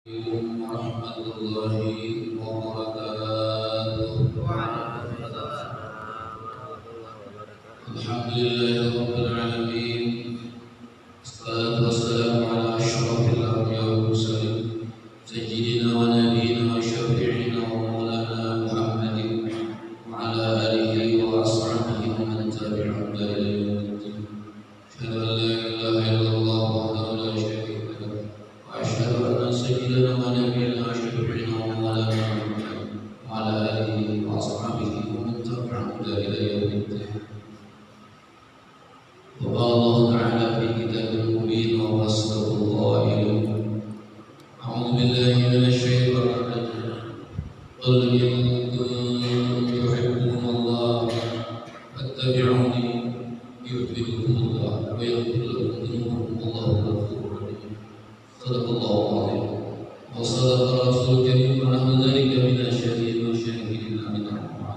Warahmatullahi wabarakatuh. Alhamdulillahirabbil alamin. Wassalatu wassalamu ala asyrafil anbiya'i wal mursalin sayyidina wa nabiyyina wa syafi'ina wa maulana Muhammadin wa ala alihi wa ashabihi wa man tabi'ahum ila yaumiddin. Asyhadu an la ilaha illallah wahdahu la syarika lahu wa asyhadu anna sayyidina wa nabiyyina wa syafi'ina wa maulana Muhammadin wa ala alihi wa ashabihi wa man tabi'ahum ila yaumiddin. وقال الله تعالى في كتابه المبين وهو أصدق القائلين أعوذ بالله من الشيطان الرجيم قل إن كنتم تحبون الله فاتبعوني يحببكم الله ويغفر لكم ذنوبكم والله غفور رحيم صدق الله العظيم وصدق رسول الكريم ونحن ذلك من الشهيد والشاهدين من الرحمن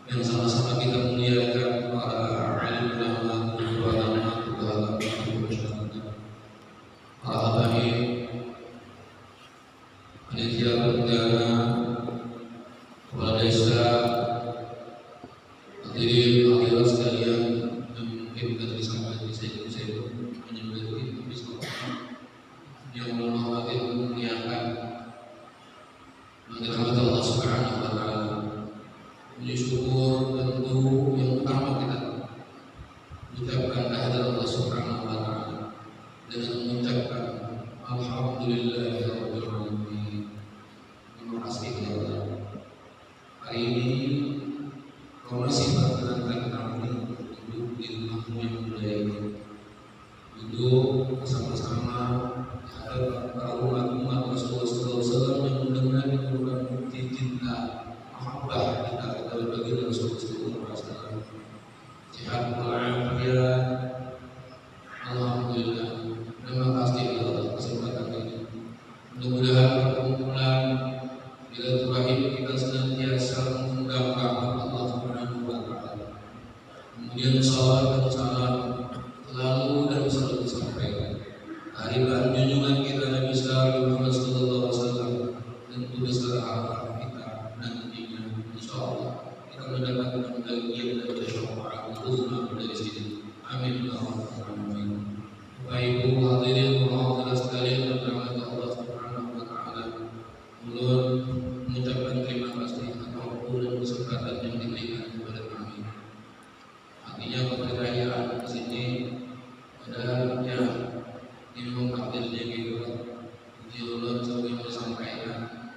yang sama-sama kita muliakan para alim ulama panitia perdana, kepala desa, hadirin hadirat sekalian, dan mungkin dari sahabat saya menyebutkan yang menghormati memuliakan rahmat Allah Subhanahu wa taala. Puji syukur tentu yang pertama kita ucapkan kehadirat Allah Subhanahu wa taala dengan mengucapkan alhamdulillahirabbil alamin. Terima kasih ya Allah. Hari ini kau masih berkenan kami duduk di rumahmu yang mulia ini, duduk bersama-sama ada para umat Rasulullah SAW yang mendengar kemuliaan bukti cinta mahabbah kita kepada baginda Rasulullah SAW. Sehat walafiat, alhamdulillah. Terima kasih ya Allah kesempatan ini. Mudah-mudahan perkumpulan silaturahim kita senantiasa mengundang rahmat Allah Subhanahu wa taala. Kemudian salawat dan salam selalu dan selalu disampaikan. Harian junjungan kita Nabi Muhammad sallallahu alaihi wasallam tentu besar harapan kita nantinya insyaallah kita mendapatkan bagian dari syafaat uzma dari sini. Amin ya rabbal alamin. Bapak Ibu hadirin hadirat sekalian yang dirahmati Allah Subhanahu wa taala. Ulun mengucapkan terima kasih atas kesempatan yang diberikan kepada kami. Artinya kepercayaan di sini ada yang ilmu takdirnya gitu. Jadi ulun sering menyampaikan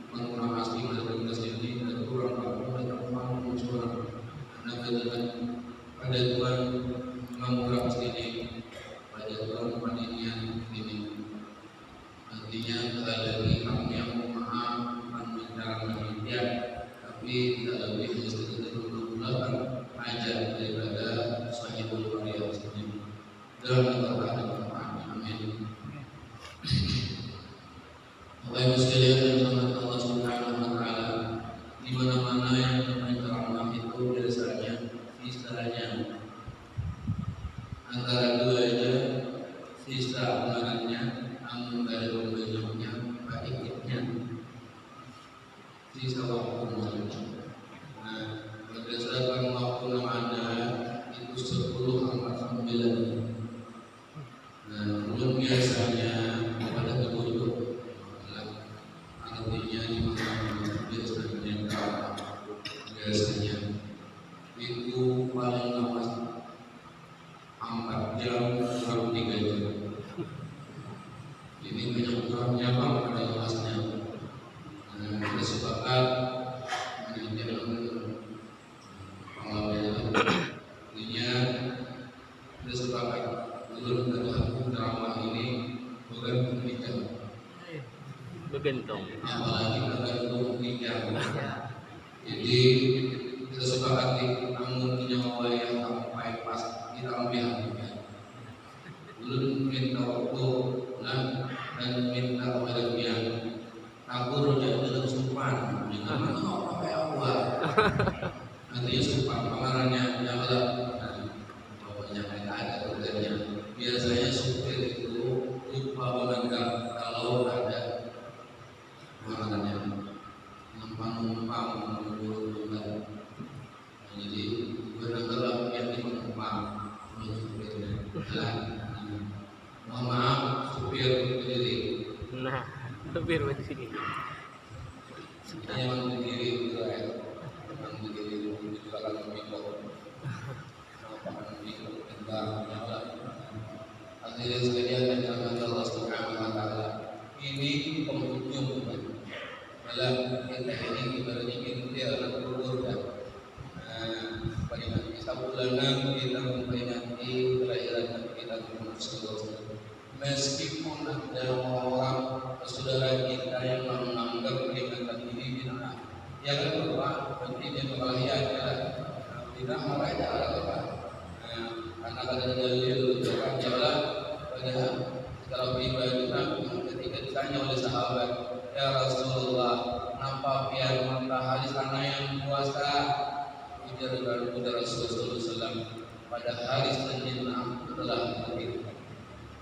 terima kasih kepada kita sini dan kurang dan kurang muncul. Pada Tuhan mengurangi sini. Pada Tuhan panitia ini nantinya tidak lagi kami yang memaham cara panitia, tapi tidak lebih menggunakan ajar daripada sahibul karya sendiri dalam keadaan manfaatnya. Amin. Bapak Ibu sekalian yang dirahmati Allah Subhanahu wa taala, di mana-mana yang namanya ceramah itu biasanya istilahnya antara dua aja sisa pengarangnya, namun dari pembeliannya baiknya sisa waktu malamnya. Nah, berdasarkan waktu yang ada itu 10:49. Nah, belum biasanya pada ketutup, artinya di mana biasanya itu paling lama 4 jam kurang 3 jam. Ini banyak kurangnya apa pada kelasnya. Kita sepakat menjadi pengalaman. Artinya kita sepakat belum ada drama ini bukan pembicara. Begentong. Apalagi bergantung pembicara. Jadi kita sepakati namun nyawa yang sampai pas kita ambil. Belum minta waktu dan minta kelebihan. Aku rojak dengan supan, dengan mana pakai awal. Nanti supan pengarangnya nyala. Pokoknya mereka ada kerjanya. Biasanya supir itu lupa menganggap kalau ada mau menuju Tuhan. Jadi benar-benar yang dimau menuju Tuhan. Mohon maaf supir berdiri. Nah, supir berdiri. Yang berdiri itu ya, yang berdiri itu kalau mikro, apa mikro tentang nyala. Hadirin sekalian yang dirahmati Allah Subhanahu Wa Taala, ini penghujung malam kita ini ibaratnya kita adalah kubur dan peringati sabulanan kita memperingati kelahiran Nabi kita Muhammad SAW. Meskipun ada orang saudara kita yang menganggap peringatan ini bid'ah, ya kan Bapak, berarti dia kelahiran adalah bid'ah makanya adalah karena ada dalil ucapan jalan pada secara pribadi ketika ditanya oleh sahabat, ya Rasulullah, kenapa biar matahari sana yang puasa? Ujar Rasulullah SAW, pada hari Senin aku telah dilahirkan.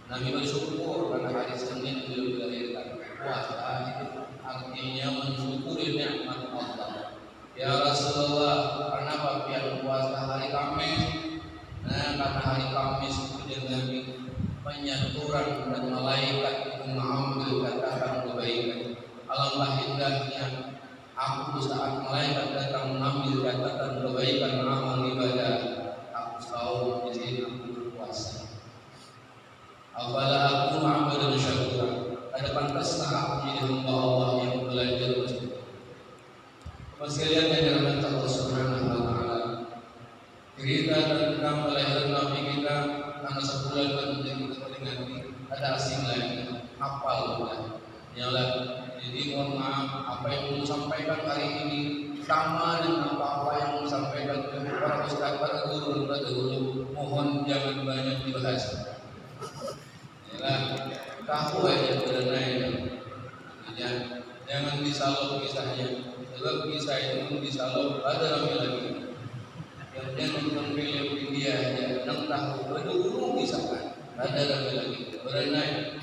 Nabi bersyukur pada hari Senin beliau dilahirkan. Puasa itu artinya mensyukuri nikmat Allah. Ya Rasulullah, kenapa biar puasa hari Kamis? Nah, karena hari Kamis itu Nabi penyaturan dan malaikat itu mengambil katakan kebaikan. Alangkah indahnya aku saat malaikat datang mengambil catatan kebaikan amal ibadah. Aku saum di sini, aku berpuasa. Apabila aku mengambil dan syukur, ada pantas aku menjadi hamba Allah yang belajar bersyukur. Sekalian yang dirahmati Allah Subhanahu Wa Taala, cerita tentang kelahiran Nabi kita karena sebulan kemudian kita peringati ada asing lagi hafal sudah nyala. Jadi mohon maaf apa yang mau sampaikan hari ini sama dengan apa yang mau sampaikan para ustaz, para guru, mohon jangan banyak dibahas. Yalah, tahu aja berenai ya. Jangan disalok kisahnya. Sebab kisah itu disalok ada lagi. Yang jangan mengambil dia aja, yang tahu betul kisahkan. Ada lagi berenai.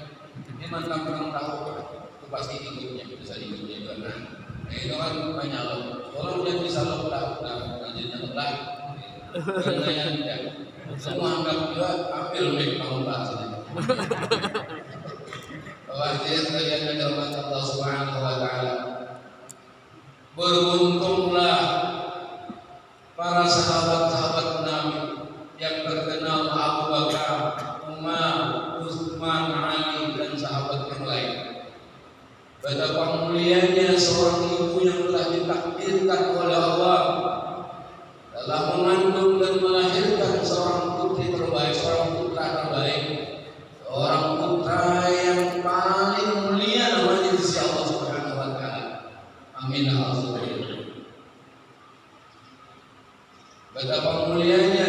Ini mantap orang tahu. Pasti ikutnya, bisa ikutnya juga. Nah itu kan banyak loh. Kalau udah bisa loh lah, lanjutnya lah. Karena yang tidak, semua anggap juga ambil mic kamu bahas ini. Bahwa dia sekalian menghormati Allah Subhanahu Wa Taala. Beruntunglah para sahabat-sahabat Nabi yang terkenal Abu Bakar, Umar, Utsman, Ali dan sahabat yang lain. Betapa mulianya seorang ibu yang telah ditakdirkan oleh Allah telah mengandung dan melahirkan seorang putri terbaik, seorang putra terbaik, seorang putra yang paling mulia namanya di sisi Allah Subhanahu Wa Taala. Amin. Betapa mulianya,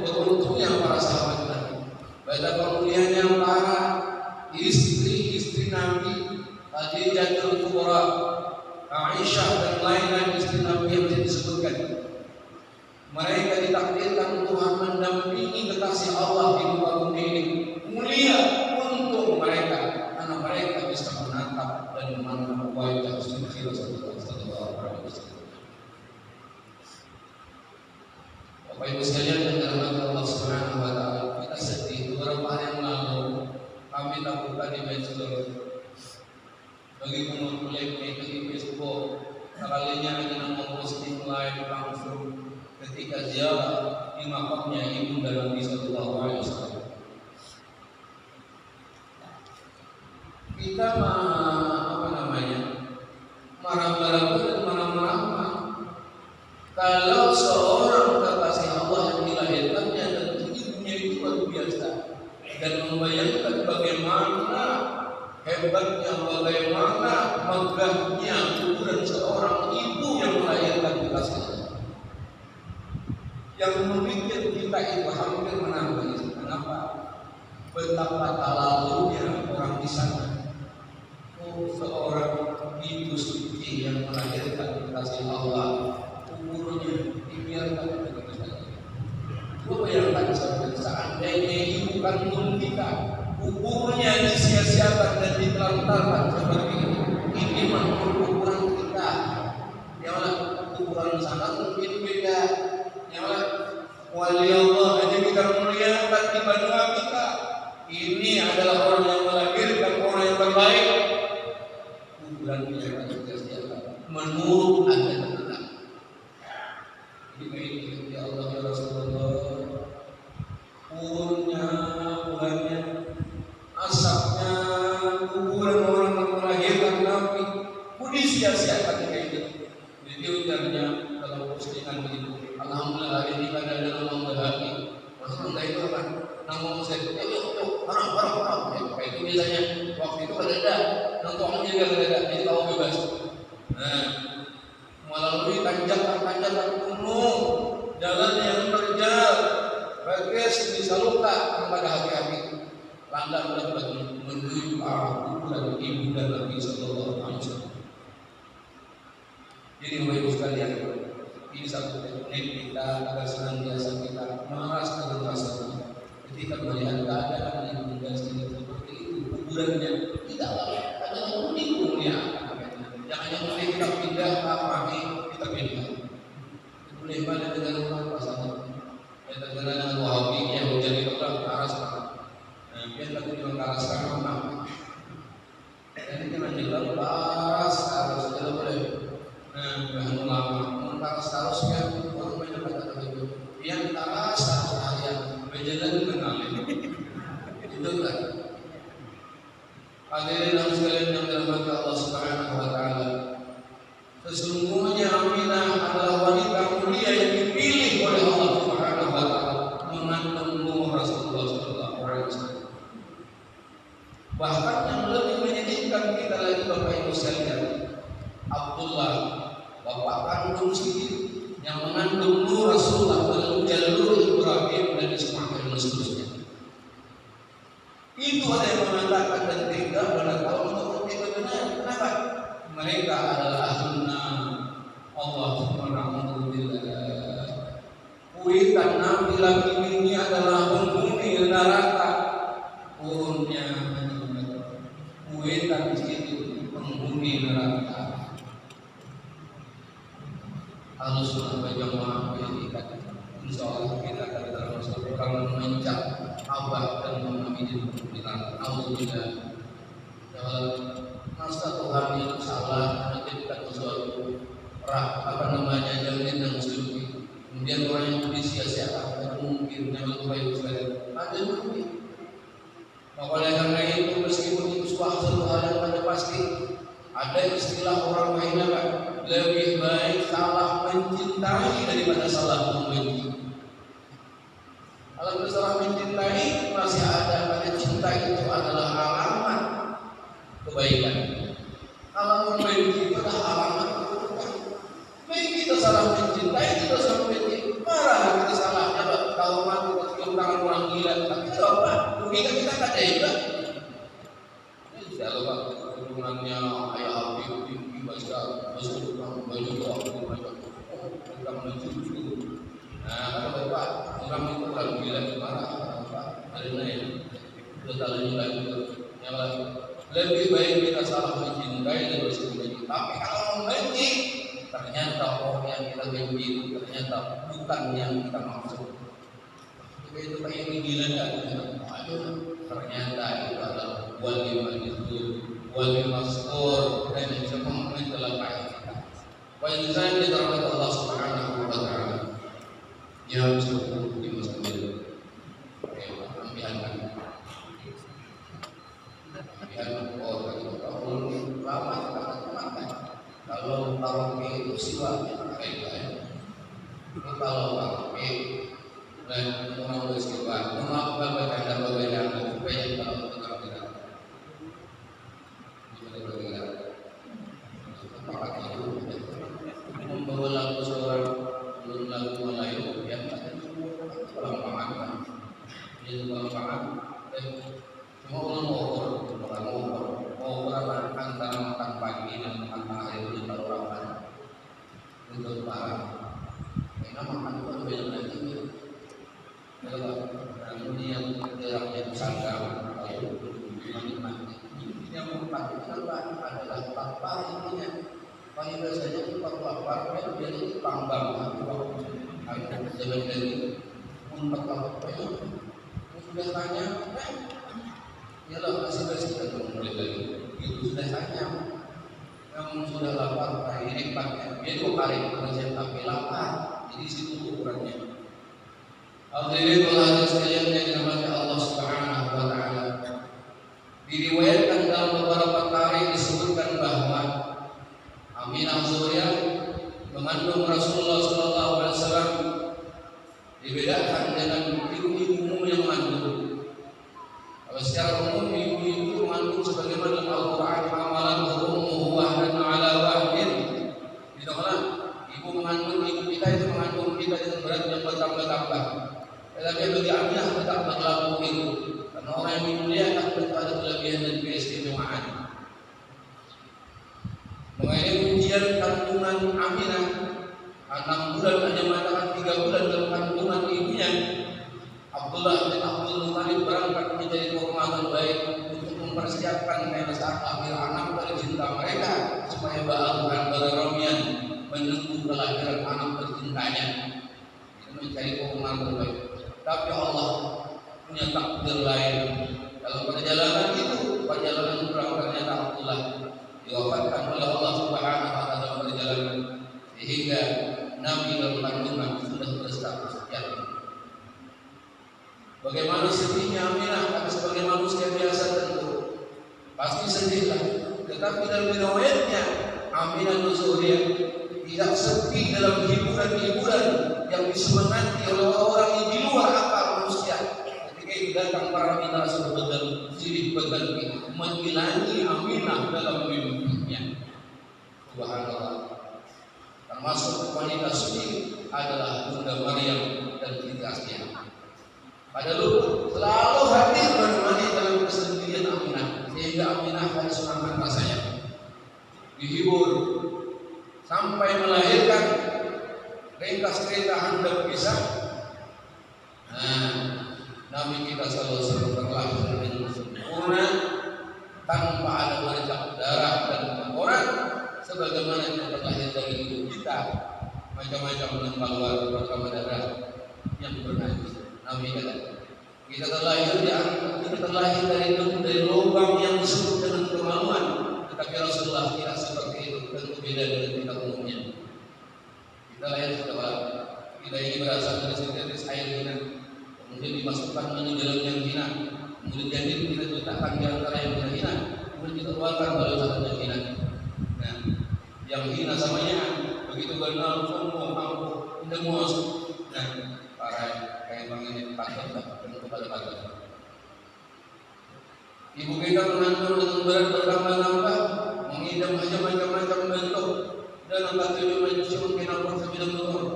beruntungnya para sahabat Nabi. Betapa mulianya para istri-istri Nabi. Khadijatul Kubra, Aisyah dan lain-lain istri Nabi yang disebutkan. Mereka ditakdirkan Tuhan mendampingi kekasih Allah di muka bumi ini. Mulia untuk mereka karena mereka bisa menatap dan memandang wajah suci Rasulullah SAW. Bapak Ibu sekalian yang dirahmati Allah Subhanahu Wa Taala, kita sedih beberapa hari yang lalu kami lakukan di Baitul bagi penulis di Facebook, sekalinya dengan memposting live langsung ketika ziarah di makamnya Ibunda Nabi Sallallahu Alaihi Wasallam. Kita marah-marah dan marah-marah. Kalau seorang kekasih Allah yang dilahirkannya dan ibunya itu luar biasa dan membayangkan bagaimana hebatnya, bagaimana megahnya kuburan seorang ibu yang melahirkan kekasihnya. Yang membuat kita itu hampir menangis. Kenapa? Betapa lalunya orang di sana. Seorang ibu suci yang melahirkan kekasih Allah, kuburnya dibiarkan begitu saja. Coba bayangkan seandainya ibu kandung kita kuburnya disia-siakan dan ditelantarkan seperti ini. Ini kuburan kita. Ya Allah, hiburan yang setiap menurut ada tenang. Jadi baik ya Allah ya Rasulullah, urunnya, bulannya, asapnya, kuburan orang yang melahirkan Nabi, budi sia-siakan kayak gitu. Jadi ujarnya dalam postingan begitu, alhamdulillah hari ini kan ada orang berhati. Maksudnya enggak itu apa? Nanggung saya, yuk, orang. Kayak itu biasanya waktu itu ada, nongkrongnya juga ada, jadi kamu bebas. Nah, melalui tanjakan gunung, jalan yang terjal, bagus bisa luka kepada hati-hati. Langkah menuju arah kuburan ibu dan Nabi Sallallahu Alaihi Wasallam. Jadi Bapak Ibu sekalian, ini satu teknik kita agar senantiasa kita merasa berasa ketika melihat keadaan yang mengganti seperti itu, kuburannya tidak ada yang uniknya. Jangan yang boleh kita pindah, kita pindah. Boleh mana dengan orang pasangan? Kita dengan Wahabi yang menjadi orang ke arah sana. Kita tidak ke arah sana. Dan jangan jelas ke arah tidak boleh. Bahan ulama, mengkaras harusnya orang banyak kata itu. Yang karas harus harian, berjalan mengalir. Itu kan. Hadirin dan sekalian yang dirahmati Allah Subhanahu Wa Taala. Sesungguhnya Aminah adalah wanita mulia yang dipilih oleh Allah Subhanahu Wa Taala mengandung Nuh Rasulullah Sallallahu Alaihi Wasallam. Bahkan yang lebih menyedihkan kita lagi Bapak Ibu sekalian, Abdullah bapak kandung Siti yang mengandung Nuh Rasulullah dalam jalur Ibrahim dan Ismail dan seterusnya. Itu ada yang mengatakan dan tidak tahu untuk tidak benar. Kenapa? Mereka adalah ahluna Allah Subhanahu Billah. Kuitan Nabi lagi ini adalah penghuni neraka. Urunnya kuitan itu penghuni neraka. Harus berjamaah pendidikan. Insya Allah kita akan termasuk orang mencap abah dan memahami diri kita. Alhamdulillah. Dalam masa Tuhan yang salah menitipkan sesuatu jaminan yang suci. Kemudian orang yang disia-siakan mungkin yang lebih baik sekali. Ada mungkin. Oleh karena itu meskipun itu suatu hal yang pada pasti, ada istilah orang lainnya Pak, lebih baik salah mencintai daripada salah membenci. Kalau salah mencintai masih ada, pada cinta itu adalah alamat kebaikan. Kalau membenci itu adalah alamat keburukan. Baik kita salah mencintai, kita salah membenci, marah kita salahnya Pak. Kalau mati kita cium tangan orang gila, tapi itu apa? Rugikan kita tak ada juga. Insya Allah Pak, hubungannya ayah Habib baca masuk baju kita menuju. Nah kalau Bapak orang itu kalau gila gimana Pak? Hari ini total lagi. Yang lebih baik kita salah mencintai daripada membenci. Tapi kalau membenci ternyata orang yang kita benci itu ternyata bukan yang kita maksud. Itu kayak gila kan? Ternyata itu adalah wali maskur dan yang semua telah baik. Wajibkan kita rahmat Allah Subhanahu Wa Taala. Ya cukup di masjid. Ambihan kalau tarawih itu siwa kalau tarawih dan orang bersiwa melakukan bacaan supaya kalau tetap tidak membawa lagu seorang belum lagu Melayu yang pelampangan dan semua orang ngobrol antara makan pagi dan makan air di orang untuk barang. Karena makan itu banyak lagi. Kalau ini yang jaraknya bersangka, kalau menikmati. Yang keempat itu adalah lapar intinya. Paling biasanya kita lapar, itu jadi tambang. Aku jalan dari untuk lapar itu sudah tanya, ya lah masih dan mulai lagi. Itu sudah tanya. namun sudah lapar, hari ini pakai dia 2 kali kerja tapi lapar, jadi situ ukurannya. Hadirin Allah sekalian yang dirahmati Allah Subhanahu wa taala. Diriwayatkan dalam beberapa tarikh disebutkan bahwa Aminah Zuhriah mengandung Rasulullah sallallahu alaihi wasallam dibedakan dengan ibu-ibu umum yang mengandung. Kalau secara umum ibu-ibu mengandung sebagaimana Al-Qur'an amalan ummuhu wahdan ala wahdin. Tidak mana ibu mengandung ibu kita itu mengandung kita dengan berat yang bertambah-tambah. Tetapi bagi Aminah tetap berlaku itu. Karena orang yang dimuliakan tentu ada kelebihan dan keistimewaan. Mengenai ujian kandungan Aminah 6 bulan hanya mengatakan 3 bulan dalam kandungan ibunya. Abdullah bin Abdul Muthalib berangkat menjadi kehormatan baik untuk mempersiapkan pada saat lahir anak dari cinta mereka supaya Ba'al Romian menunggu kelahiran anak tercintanya. Itu mencari kehormatan baik. Tapi Allah punya takdir lain. Dalam perjalanan itu, perjalanan berangkatnya Abdullah diwafatkan oleh Allah Subhanahu wa taala dalam perjalanan sehingga Nabi dalam kandungan sudah berstatus yatim. Bagaimana sedihnya Aminah, tapi sebagai manusia biasa tentu pasti sedihlah. Tetapi dalam riwayatnya Aminah Zuhriah tidak sepi dalam hiburan-hiburan yang disemangati oleh orang yang di luar akal manusia. Ketika itu datang para minasur begal, silih berganti menghilangi Aminah dalam mimpinya. Subhanallah. Termasuk wanita suci adalah Bunda Maryam dan Siti Asiyah. Pada dulu selalu hadir menemani dalam kesendirian Aminah, sehingga Aminah harus semangat rasanya, dihibur sampai melahirkan. Ringkas cerita hendak bisa. Nabi kita sallallahu alaihi wasallam terlahir dengan sempurna tanpa ada bercak darah dan kotoran, sebagaimana yang terlahir dari ibu kita macam-macam yang keluar bersama darah yang bernajis. Nabi kata, kita terlahir dari lubang yang disebut dengan kemaluan, tetapi Rasulullah tidak seperti itu, tentu beda dari kita umumnya. Kita lahir setelah kita ini berasal dari sintetis air hina, kemudian dimasukkan menuju dalam yang hina, kemudian jadi kita letakkan di antara yang hina, kemudian kita keluarkan melalui satu yang hina. Nah, yang hina samanya begitu kenal semua ampuh, tidak muas. Nah, para kayak mengenai takut dan kepada takut. Ibu kita mengandung dengan berat bertambah-tambah, mengidam macam-macam bentuk dan angkat tujuh manusia mungkin apa sebidang turun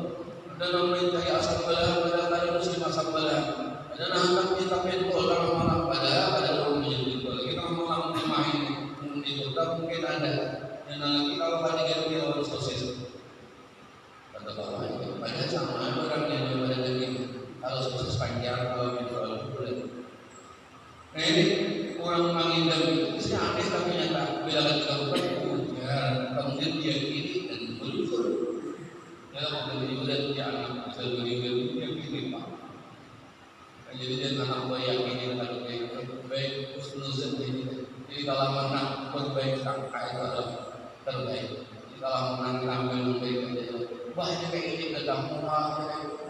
dan mencari asal bala pada kali muslim asal bala dan angkat kita pentol kalau malam pada umumnya itu kita mau main di kota mungkin ada dan lagi kalau pada ganti orang sosis pada bawah pada sama orang yang pada ganti kalau sosis panjang kalau itu boleh. Nah ini orang mengidam itu sih aneh tapi nyata bila kita bukan hujan kemudian dia kiri dan meluncur dalam kemudian dia anak asal beri-beri yang kiri pak. Jadi dia anak buah yang ini kalau baik husnuzan ini. Jadi kalau menang berbaik sangka itu adalah terbaik. Jadi kalau menang tampil baik saja. Wah ini kayak ini datang murah,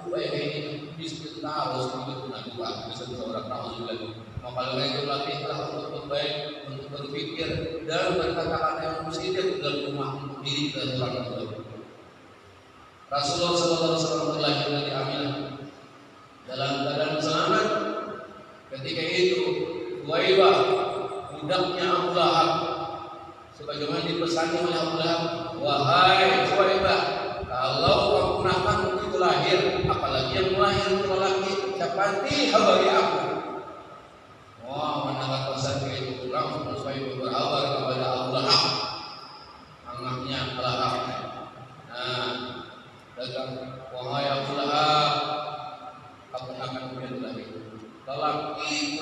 baik kayak ini bismillah harus itu nabuah bisa seorang tahu juga. Kalau itu latihlah untuk berbaik, untuk berpikir dan berkata-kata yang positif dalam rumah untuk diri dan orang tua. Rasulullah SAW terlahir dari Aminah dalam keadaan selamat. Ketika itu Thuwaibah budaknya Abu Lahab sebagaimana dipesankan oleh Abu Lahab, wahai Thuwaibah, kalau kamu nakal itu lahir, apalagi yang lahir itu lelaki, capati habari aku. Wah, mendapat pesan itu langsung Thuwaibah berhabar kepada Abu Lahab, anaknya Lahab. Nah, datang, wahai Abu Lahab, aku akan kemudian lahir. Lelaki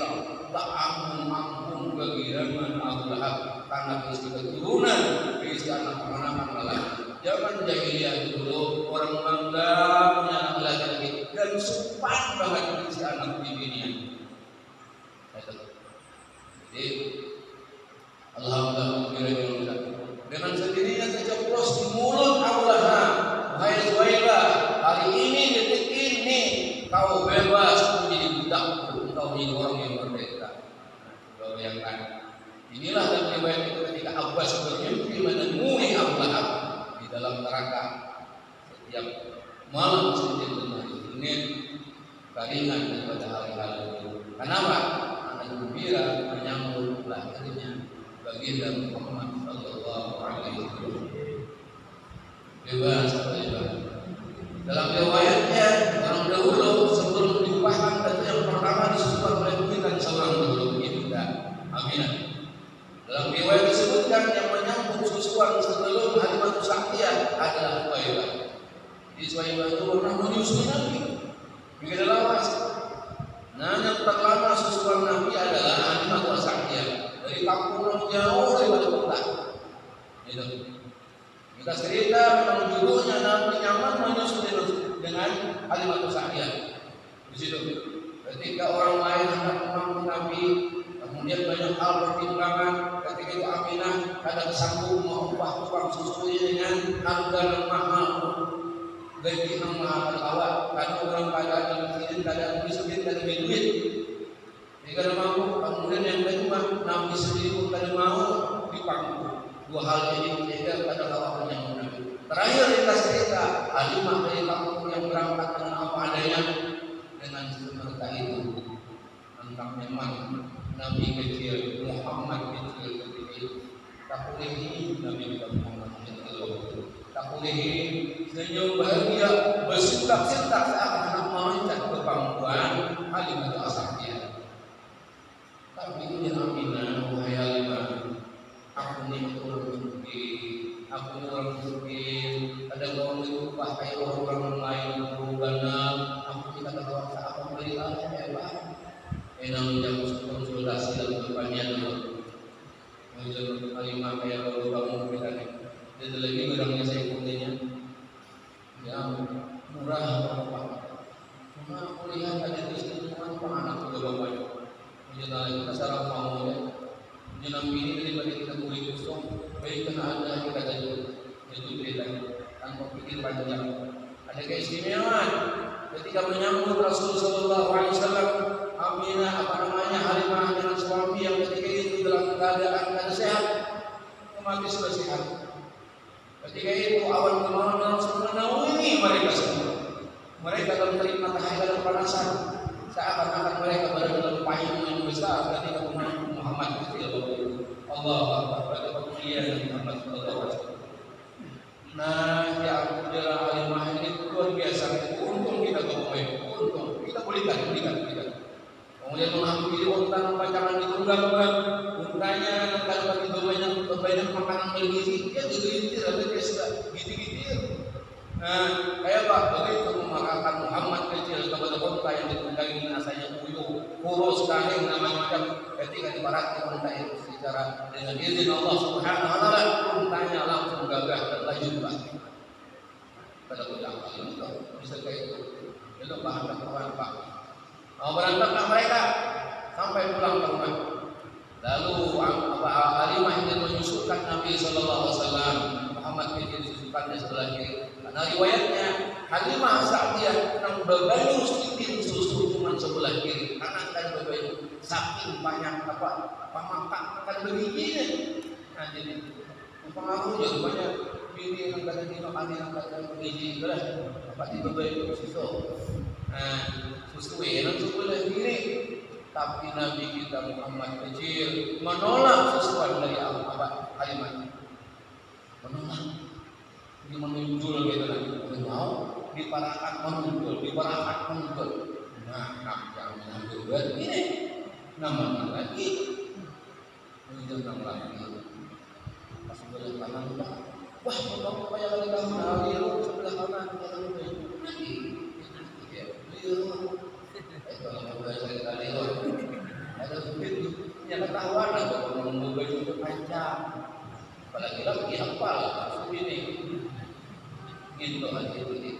tak ampun kegirangan Abu Lahab karena istri keturunan, istri anak keponakan lelaki. Zaman jahiliyah dulu orang bangga punya anak laki-laki dan sempat banget istri anak bibinya. Jadi Alhamdulillah dengan sendiri malam Senin dan hari Senin ringan daripada hari-hari itu. Kenapa? Karena gembira menyambut lahirnya baginda Muhammad sallallahu alaihi wasallam. Bebas. Dalam riwayatnya orang dahulu sebelum diupahkan itu yang pertama disusukan oleh bukan seorang dahulu Ibunda Aminah. Dalam riwayat disebutkan yang menyambut susuan sebelum Halimah Sa'diyah adalah Suwaibah. Di Suwaibah itu pernah menyusui Nabi. Begitu lawas. Nah, yang pertama susuan Nabi adalah Halimah Sa'diyah dari kampung yang jauh daripada kota. Itu. Kita cerita memang dulunya Nabi nyaman menyusui dengan Halimah Sa'diyah. Di situ. Ketika orang lain hendak mengambil Nabi, kemudian banyak hal pertimbangan. Ketika itu Aminah ada kesanggup mengubah tukang susunya dengan harga yang mahal, gaji yang mahal terkawat. Karena orang pada miskin, keadaan miskin, tidak ada duit. Jika mampu, kemudian yang kedua Nabi sendiri pun tidak mau dipangku. Dua hal ini sehingga pada kawasan yang Nabi. Terakhir kita cerita Halimah dari kampung yang berangkat dengan apa adanya dengan semerta itu tentang memang Nabi kecil Muhammad kecil ketika itu tak boleh ini Nabi Muhammad kecil tak boleh ini senyum bahagia bersentak-sentak seakan-akan memanjat ke pangkuan Halimah Sa'diyah. Tapi ini Aminah wahai Halimah, aku ni orang miskin, aku ni orang miskin. Ada orang itu pakai orang lain benar. Aku tidak tahu apa beri Allah hebat. Namanya konsultasi dalam depannya dulu. Menjadi Halimah kayak baru kamu kita ni. Jadi lagi barangnya saya punya. Ya murah apa? Cuma aku lihat ada di sini cuma anak juga bapaknya. Menjadi kita sarap mau ya. Jenam ini daripada kita boleh kosong, baik kena ada kita jadi itu beritanya tanpa pikir panjang. Ada keistimewaan ketika menyambut Rasul Sallallahu Alaihi Wasallam. Aminah Halimah dengan suami yang ketika itu dalam keadaan sehat, mati sudah sehat. Ketika itu awan kemarin langsung menaungi mereka semua. Mereka dalam terima matahari dan panasan. Seakan-akan mereka berada dalam payung yang besar ketika Muhammad kecil. Allah Akbar, pada kemuliaan Muhammad sallallahu alaihi wasallam. Nah, ya Alhamdulillah Halimah ini luar biasa. Untung kita bermain, untung kita berikan. Kemudian mengambil unta pacaran ditunggang-tunggang, untanya kalau bagi banyak makanan bergizi, dia digilir, dia sudah gizi-gizi. Nah, kayak Pak, begitu memakan Muhammad kecil kepada unta yang ditunggangi asalnya puyuh, kurus kering namanya ketika diparati unta itu secara dengan izin Allah Subhanahu Wa Taala, untanya langsung gagah dan laju lagi. Pada ulang itu bisa kayak itu. Itu bahan dakwah Pak. Berangkatlah mereka sampai pulang ke rumah. Lalu Halimah ingin menyusukan Nabi Sallallahu Alaihi Wasallam. Muhammad kecil disusukannya sebelah kiri. Karena riwayatnya Halimah Sa'diyah yang berbayu sedikit susu cuma sebelah kiri. Karena kan berbayu saking banyak makan akan begini. Nah jadi pengaruhnya banyak bini yang kata dimakan yang kata begini beras apa di berbayu susu. Nah susu yang sebelah kiri. Tapi Nabi kita Muhammad kecil menolak sesuatu dari Halimah. Menolak. Dia menunjul gitu lagi. Mau diparahkan menunjul. Nah, yang menunjul ini namanya lagi. Menunjul lagi. Pas sebelah kanan udah. Wah, kamu banyak kali kamu hari sebelah kanan lagi. Ada begitu yang ketahuan lah kalau membuka itu panjang, apalagi lagi hafal ini gitu aja itu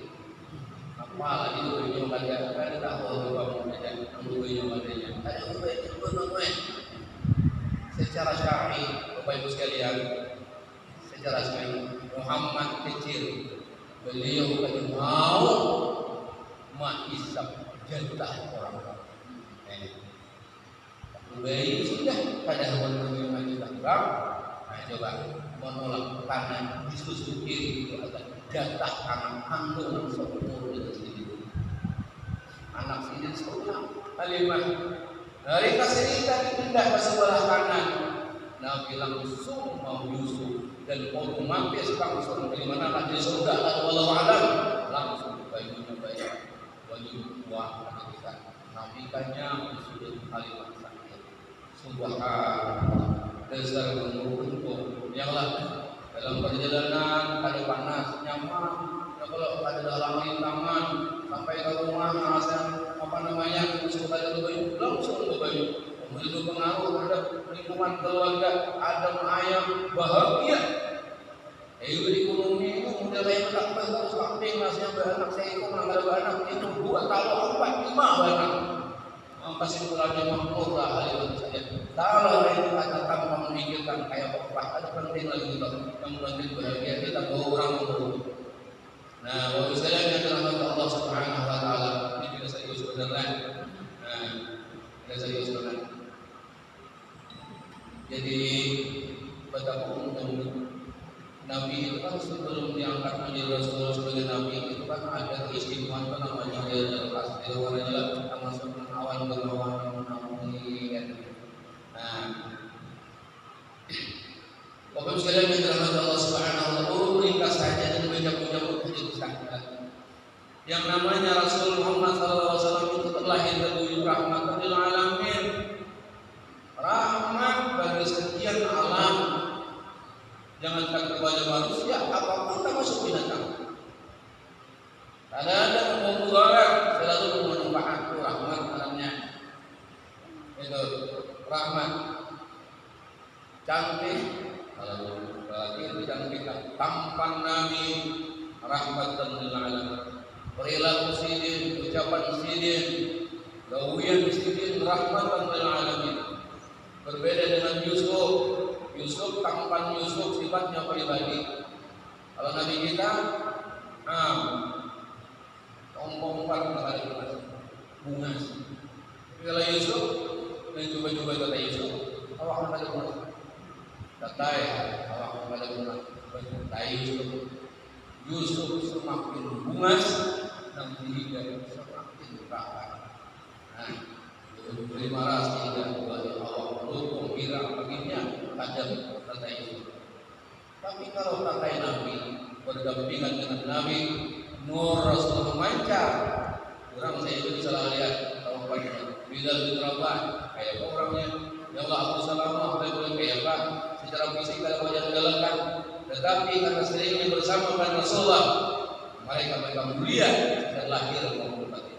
hafal itu yang baca kan tahu bahwa baca membuka badannya ada membuka secara syar'i Bapak Ibu sekalian secara syar'i Muhammad kecil beliau kan mau menghisap jatah orang. Baik sudah pada hewan yang maju terbang. Nah coba menolak karena di sisi kiri itu ada jatah anak kandung seumur dengan sendiri. Anak sendiri seorang Halimah dari cerita dipindah ke sebelah kanan. Nabi langsung mau Yusuf dan otomatis langsung dari mana lagi surga Allah alam langsung bajunya bayar baju buah kita. Nabi kanya sudut Halimah sakit. Subhanallah. Dasar untuk yang lah dalam perjalanan ada panas nyaman, nah, kalau ada dalam rintangan sampai ke rumah merasa suka ada baju langsung ke baju itu pengaruh terhadap lingkungan keluarga, ada ayam bahagia. Itu di ekonomi itu model yang tak bagus, tapi nasinya beranak saya itu menanggal beranak itu 2 tahun 4 5 beranak. Kasih pulannya makmur lah hal itu saja. Kalau itu ada tanpa memikirkan kayak apa, ada penting lagi juga yang penting bahagia kita bawa orang dulu. Nah, waktu saya yang dirahmati Allah Subhanahu Wa Taala ini tidak serius beneran. Nah, tidak serius beneran. Jadi betapa umumnya Nabi itu kan sebelum diangkat menjadi Rasulullah sebagai Nabi itu kan ada keistimewaan namanya dari warnanya termasuk awan berlawan menamuni kan. Nah, Bapak sekalian yang dirahmati Allah Subhanahu wa taala, ringkas saja dan banyak-banyak kisah. Yang namanya Rasul Muhammad SAW itu terlahir dari rahmatan lil alamin. Rahmat bagi sekian alam. Jangankan kepada manusia, apapun termasuk binatang. Ada mudarat selalu bermanfaat rahmat alamnya. Itu rahmat. Cantik, kalau lagi itu cantik, tampan Nabi rahmatan lil alamin. Perilaku sidin, ucapan sidin, gawian sidin rahmatan lil alamin. Berbeda dengan Yusuf tampan Yusuf sifatnya pribadi. Kalau Nabi kita, ompong-ompong kali bunga. Kalau Yusuf, coba-coba kata Yusuf, awak pada bunga. Kata awak pada bunga. Kata Yusuf semakin bungas dan hingga semakin rapat. Nah, terima kasih dan kepada awak beruntung kira baginya tajam kata Yusuf. Tapi kalau kata Nabi berdampingan dengan Nabi, nur Rasul memancar. Orang saya itu salah lihat kalau banyak Bilal bin Rabah kayak apa orangnya, yang Allah Salamah kayak apa secara fisik kalau wajah menjalankan, tetapi karena seringnya bersama dengan Rasulullah mereka mulia dan lahir menghormati.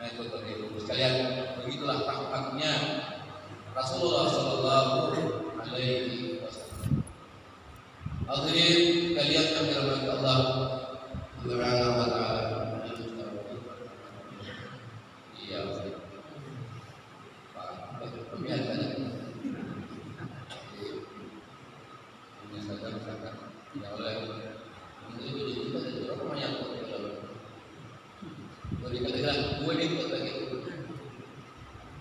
Nah itu tadi sekalian, begitulah tampaknya Rasulullah Sallallahu Alaihi Wasallam. Hadirin kalian yang dirahmati Allah Subhanahu Wa Taala. Iya, Pak. Biasanya ini sadar ya oleh itu kita ada orang banyak boleh katakan gue ikut lagi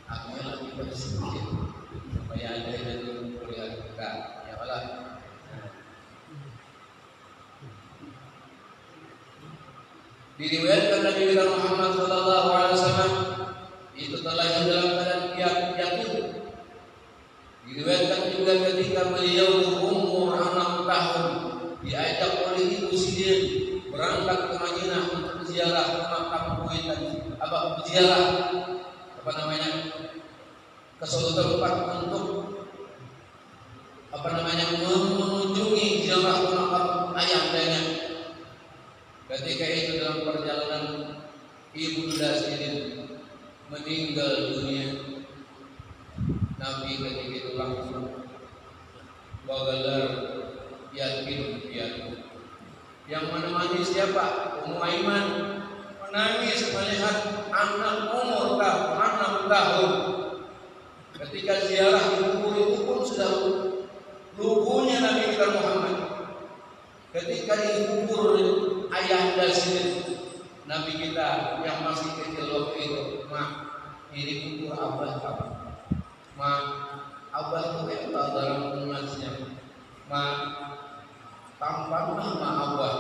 aku yang lagi bersedikit supaya ada yang kuliah kita ya Allah. Diriwayatkan Nabi kita Muhammad sallallahu alaihi wasallam itu telah dalam keadaan yakin. Diriwayatkan juga ketika beliau berumur 6 tahun diajak oleh ibu sidin berangkat ke Madinah untuk ziarah ke makam Buitan ziarah ke suatu tempat untuk mengunjungi ziarah ke makam ayahnya. Ketika itu dalam perjalanan ibunda sidin meninggal dunia, Nabi ketika itu langsung bagelar yakin yang menemani siapa? Ummu Aiman menangis melihat anak umur 6 tahun. Ketika ziarah di kubur itu pun sudah lugunya Nabi kita Muhammad. Ketika dikubur ayahanda sini Nabi kita yang masih kecil waktu itu, ini kubur abah kamu. Abah itu hebat dalam mengajinya. ma tampan nama abah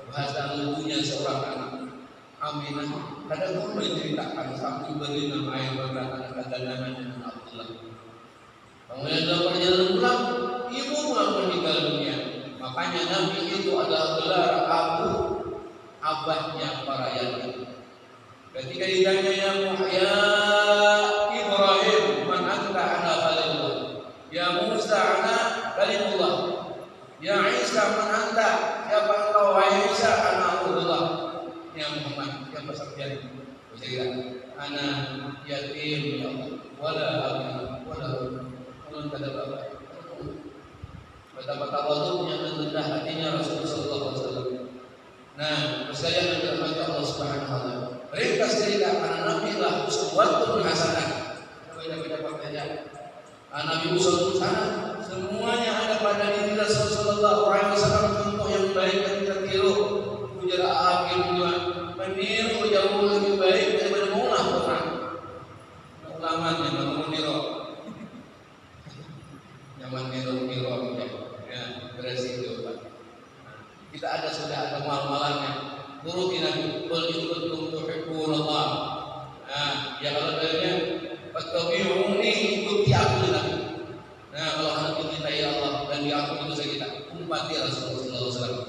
bahasa lucunya seorang anak Aminah kadang pun menceritakan sampai beri nama ayah berkata kedatangan dengan Abdullah. Kemudian dalam perjalanan pulang, ibu pulang meninggal dunia. Makanya Nabi itu adalah gelar abu abahnya para yatim. Ketika ditanya ya Ibrahim, man anta ana khalilullah. Ya Musa ana kalimullah. Ya Isa man anta, siapa engkau wahai Isa, ana Abdullah. Ya Muhammad, siapa sahaja. Saya ana yatim ya Allah, wala abi wala ulun kada bapa. Betapa tawadhunya dan rendah hatinya Rasulullah sallallahu alaihi wasallam. Nah, sekalian yang dirahmati Allah Subhanahu wa taala. Ringkas cerita karena Nabi lah uswatun hasanah. Beda-beda perbedaan. Nabi uswatun hasanah semuanya ada pada diri Rasulullah sallallahu alaihi wasallam, contoh yang baik yang kita tiru. Ujar akhir juga meniru jauh lebih baik daripada mengulah Quran. Ulama yang meniru. Nyaman niru ya, beresiko Pak. Kita ada sudah ada mal-malannya. Turuti Nabi, qul in kuntum tuhibbunallah. Nah, ya kalau dalilnya fattabi'uni, ikuti aku Nabi. Nah, kalau hendak mencintai Allah dan diampuni dosa kita, ummati Rasulullah sallallahu alaihi wasallam.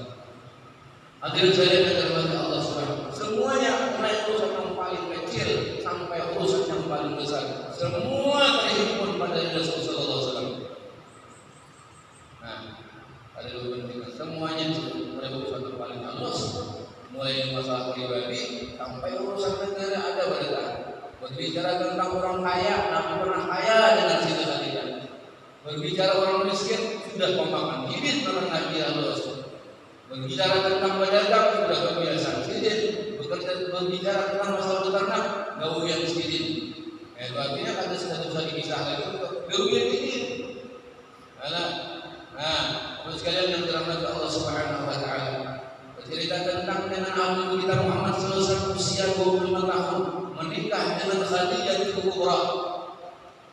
Hadirin sekalian yang dirahmati Allah Subhanahu. Semuanya mulai urusan yang paling kecil sampai urusan yang paling besar, semua terhimpun pada Rasulullah sallallahu alaihi wasallam. Nah, ada dua penting semuanya mulai urusan yang paling halus, mulai masalah pribadi sampai urusan negara ada pada. Berbicara tentang orang kaya, Nabi pernah kaya dengan sila hadiah. Berbicara orang miskin sudah pemakan bibit dengan Nabi halus. Berbicara tentang pedagang sudah kebiasaan sidin. Berbicara tentang masalah beternak gawian sidin. Itu artinya kada sudah bisa dipisah lagi untuk gawian sidin. Nah, terus sekalian yang dirahmati Allah Subhanahu wa taala. Bercerita tentang dengan Nabi kita Muhammad sallallahu alaihi wasallam usia 25 tahun menikah dengan Khadijah Kubra.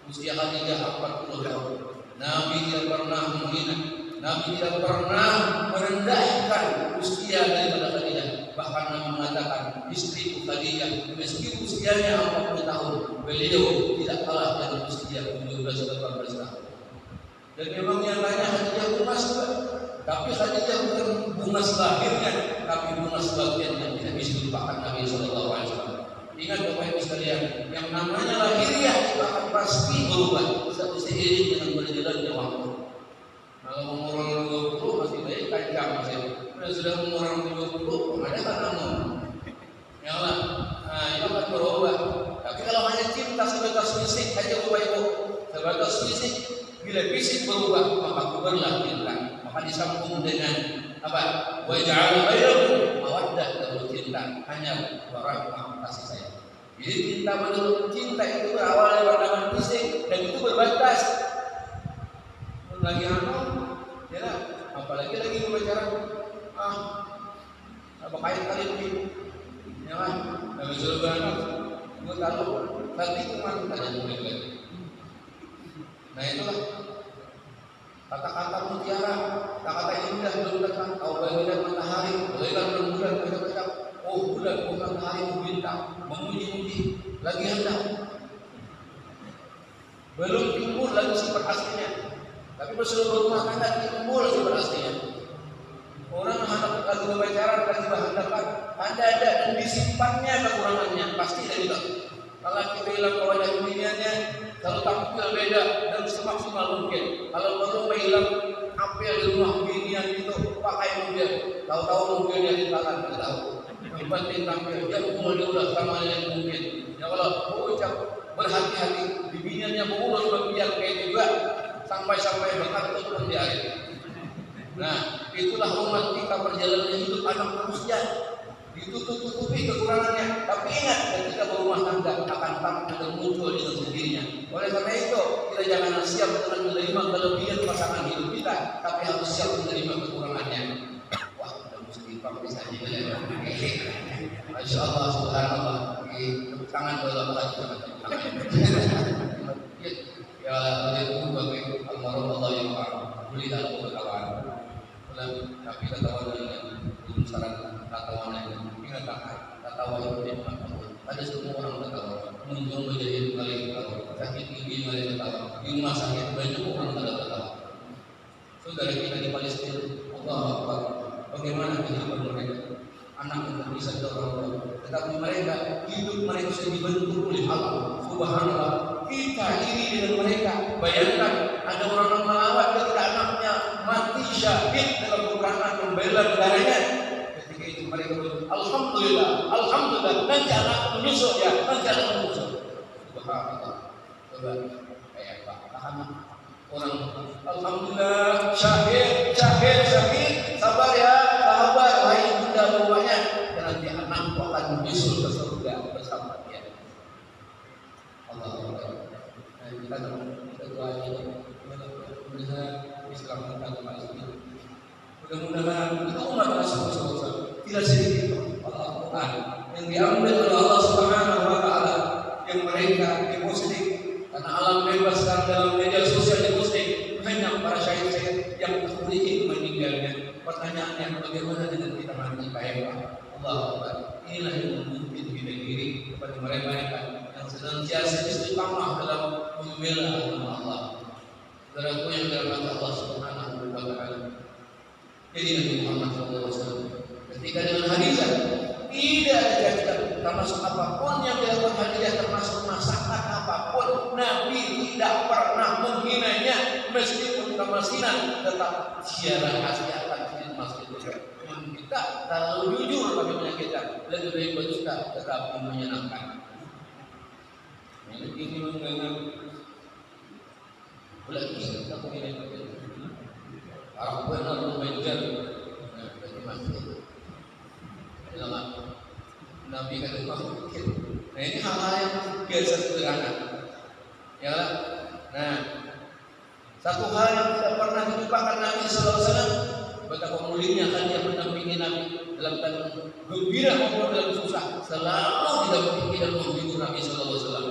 Usia Khadijah 40 tahun. Nabi tidak pernah menghina, Nabi tidak pernah merendahkan usia daripada Khadijah. Bahkan Nabi mengatakan istri Khadijah meski usianya 40 tahun, beliau tidak kalah dengan usia 17-18 tahun. Dan memang nyatanya Khadijah bunga sebab, tapi Khadijah bukan bunga lahirnya, tapi bunga sebagian yang tidak bisa dilupakan Nabi sallallahu alaihi wasallam. Ingat Bapak Ibu sekalian, yang namanya lahiriah itu akan pasti berubah seiring dengan berjalannya waktu. Kalau umur 20 masih baik kancang masih. Sudah umur 20 ada kan namun. Ya Allah, itu akan berubah. Tapi kalau hanya cinta sebatas fisik saja Bapak Ibu, sebatas fisik, bila fisik berubah maka kubarlah cinta. Maka disambung dengan apa? Wa ja'ala bainakum mawaddah dan cinta hanya warahmah kasih sayang. Jadi cinta menurut cinta itu berawal dari pandangan fisik dan itu berbatas. Lagi ya, apalagi lagi berbicara apa kali ini, ya kan? Nabi Sulaiman, gue tahu, tapi itu mana ada mulai. Nah itulah kata-kata mutiara, kata-kata indah belum datang. Kau bagian matahari, bagian bulan, bagian oh bulan, matahari, bintang, memuji-muji, lagi hendak. Belum timbul lagi sifat aslinya. Tapi berseluruh rumah tangga timbul sifat aslinya. Orang hendak lagi berbicara, lagi bahan dapat, ada dan disimpannya kekurangannya, pasti dari itu. Kalau kita hilang wajah dunianya, kalau tampil beda dan semaksimal mungkin. Kalau perlu hilang apel di rumah binian itu pakai mobil, tahu-tahu mobilnya di tangan, tidak tahu. Yang penting tampil, dia mulai diulas sama yang mungkin. Ya kalau ucap berhati-hati, biniannya mengurus berbiak kayak juga, sampai-sampai berkatut pun di air. Nah, itulah romantika perjalanan hidup anak manusia. Ditutup-tutupi kekurangannya, tapi ingat ketika berumah tangga akan tampil dan muncul dengan sendirinya. Oleh karena itu, kita jangan siap dengan menerima kelebihan pasangan hidup kita, tapi harus siap menerima kekurangannya. Wah, udah mesti pakai saja ya. Masya Allah, subhanallah. Tepuk tangan dalam hati tangan. Ya, itu bagi almarhum Allah yang Maha. Belilah kawan. tapi ketawa dengan belum syarat ketawanya. Ingat ketawa itu nikmat Allah. Ada semua orang ketawa, muncul menjadi kali ketawa, sakit gigi kali ketawa, di rumah sakit banyak orang ketawa. Saudara kita di Palestina, Allah Akbar, bagaimana kehidupan mereka? Anak yang bisa orang tua, tetapi mereka hidup mereka sudah dibentuk oleh Allah Subhanallah. Kita iri dengan mereka. Bayangkan ada orang melawat ketika anaknya mati syahid dalam peperangan membela negaranya. Ketika itu mereka berkata, Alhamdulillah, Alhamdulillah, nanti anak menyusul ya, nanti anak menyusul. Subhanallah. Coba kayak tahan orang, Alhamdulillah, syahid, syahid, syahid, sabar ya, sabar, lain bunda bapaknya, dan nanti anakku akan menyusul ke surga bersama dia. Allah Allah. Nah, kita doa ini, mudah-mudahan Islam kita kembali. Mudah-mudahan kita umat Rasulullah tidak sedikit Al-Quran yang diambil oleh Allah Subhanahu Wa Taala yang mereka diposting karena alam bebas sekarang dalam media sosial diposting banyak para syahid-syahid yang ingin meninggalnya. Pertanyaannya bagaimana dengan kita mati baik Allah Akbar. Inilah yang memimpin kita diri kepada mereka yang senantiasa istiqamah dalam membela agama Allah. Saudaraku yang dirahmati Allah Subhanahu Wa Taala. Jadi Nabi Muhammad SAW ketika dengan Khadijah tidak dijadikan termasuk apapun yang dilakukan Khadijah, termasuk masakan apapun, Nabi tidak pernah menghinanya meskipun kemasinan, tetap ziarah akan masjid itu. Kita terlalu jujur bagaimana kita, lebih baik berdusta tetapi menyenangkan. Ini mengenai bulan ini kita punya Arab benar mengajar bagi masjid. Nabi kata masjid. Nah ini hal-hal yang biasa sederhana. Ya, nah satu hal yang tidak pernah dilupakan Nabi Sallallahu Alaihi Wasallam, betapa mulianya kan dia mendampingi Nabi dalam keadaan gembira maupun dalam susah, selalu didampingi dan menghibur Nabi Sallallahu Alaihi Wasallam.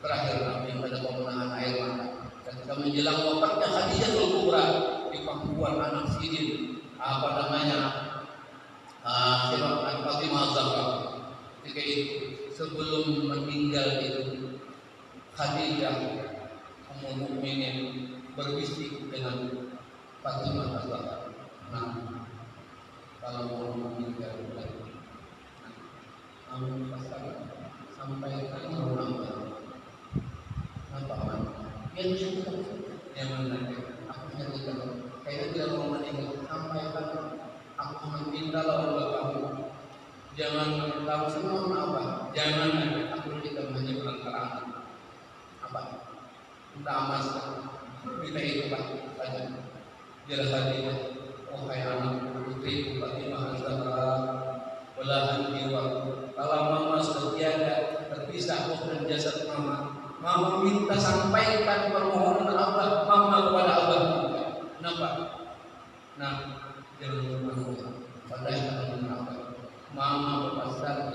Terakhir Nabi pada pemenahan air mata ketika menjelang wafatnya Khadijatul Kubra di pangkuan anak Sidin, apa namanya, Fatimah Zahra. Ketika itu sebelum meninggal itu Khadijah Ummul Mukminin berbisik dengan Fatimah Zahra. Nah, kalau mau meninggal kamu pastikan sampai kamu menambah nampak mana? Yang mana? Aku nyatakan, saya tidak mau meninggal sampai kamu. Aku meminta lawan bapakmu. Jangan tahu semua apa. Jangan aku tidak hanya perantara. Apa? Minta amas. Minta itu pak. Saja. Jelas saja. Oh hai anak putri Fatimah Zahra, belahan jiwa. Kalau mama sudah tiada, terpisah dengan jasad mama. Mama minta sampaikan permohonan Allah mama kepada Allah. Kenapa? Nah, jangan lupa. Padahal mama berpasar,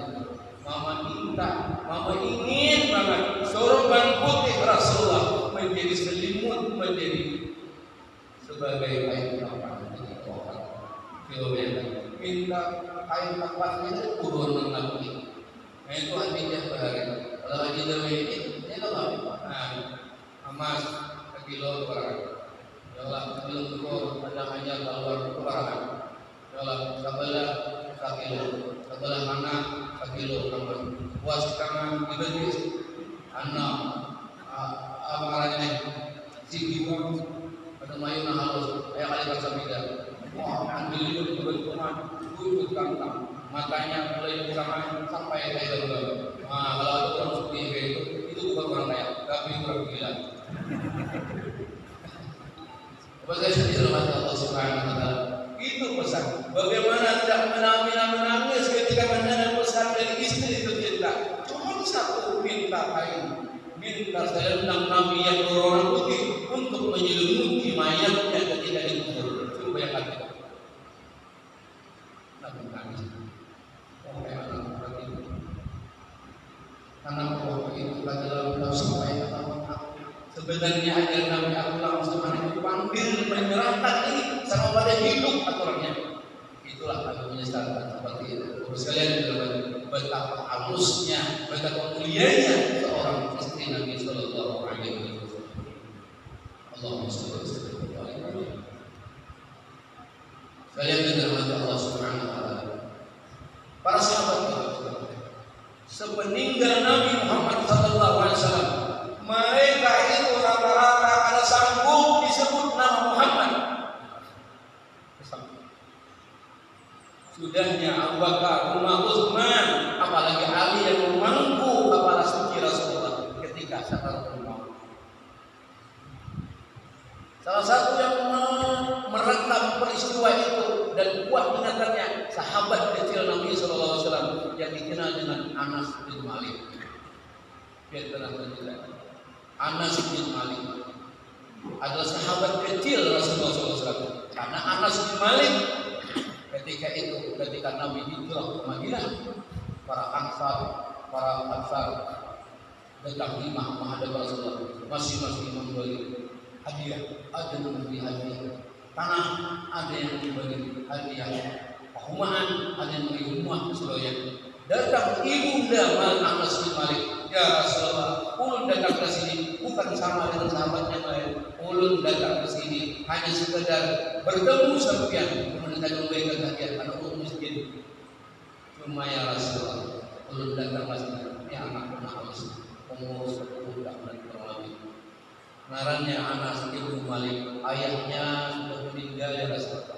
mama minta, mama ingin banget sorban putih Rasulullah menjadi selimut, menjadi sebagai kain kapan dari Tuhan. Minta kain kapasnya turun lagi. Nah itu artinya berharga. Kalau Khadijah ini apa? Nah, emas sekilo berharga. Kalau belum turun ada hanya keluar berharga. Kalau sebelah sekilo, sebelah mana sekilo tambah. Puas tangan diberi anak amaranya sigiwang pada mayuna halus ayah kali bersabda. Wah, ambil itu keberuntungan, ikut kantang. Makanya mulai bersama sampai saya dulu. Nah, kalau itu orang seperti itu bukan orang kaya, tapi orang gila. Sebagai sendiri Allah Subhanahu Wa Taala. Itu pesan. Bagaimana tidak menangis ketika mendengar pesan dari istri itu cinta. Cuma satu minta kain, minta selendang Nabi yang berwarna putih untuk menyelimuti mayatnya ketika dikubur. Coba yang kata. Nabi nangis. Karena waktu itu adalah sampai sebenarnya ajar Nabi aku langsung mengambil menyerahkan ini sama pada hidup aturannya. Itulah kami menyesalkan seperti itu. Sekalian betapa halusnya, betapa mulianya seorang istri Nabi Sallallahu Alaihi Wasallam. Allahumma shalli wa sallim. Sekalian dirahmati Allah Subhanahu Wa Taala. Para sahabat sepeninggal Nabi Muhammad Sallallahu Alaihi Wasallam, mereka itu rata-rata ada sanggup disebut nama Muhammad. Sudahnya Abu Bakar, Umar, Utsman, apalagi Ali yang memangku kepala suci Rasulullah ketika sakaratul maut. Salah satu yang merekam peristiwa itu dan kuat ingatannya sahabat kecil Nabi Sallallahu Alaihi Wasallam yang dikenal dengan Anas bin Malik. Dia telah menjelaskan Anas bin Malik adalah sahabat kecil Rasulullah SAW. Karena Anas bin Malik ketika Nabi hijrah ke Madinah, para Ansar datang lima menghadap Rasulullah, masing-masing memberi hadiah. Ada yang memberi hadiah tanah, ada yang memberi hadiah perumahan, ada yang memberi rumah seloyan. Datang ibunda Anas bin Malik, ya Rasulullah, ulun datang ke sini bukan sama dengan sahabat yang lain. Ulun datang ke sini hanya sekedar bertemu sampean, kemudian memberikan hadiah pada ulun miskin. Cuma ya Rasulullah, ulun datang ke sini, ya anak Anas, umur 10 tahun kurang lebih. Ngarannya Anas bin Malik, ayahnya sudah meninggal ya Rasulullah.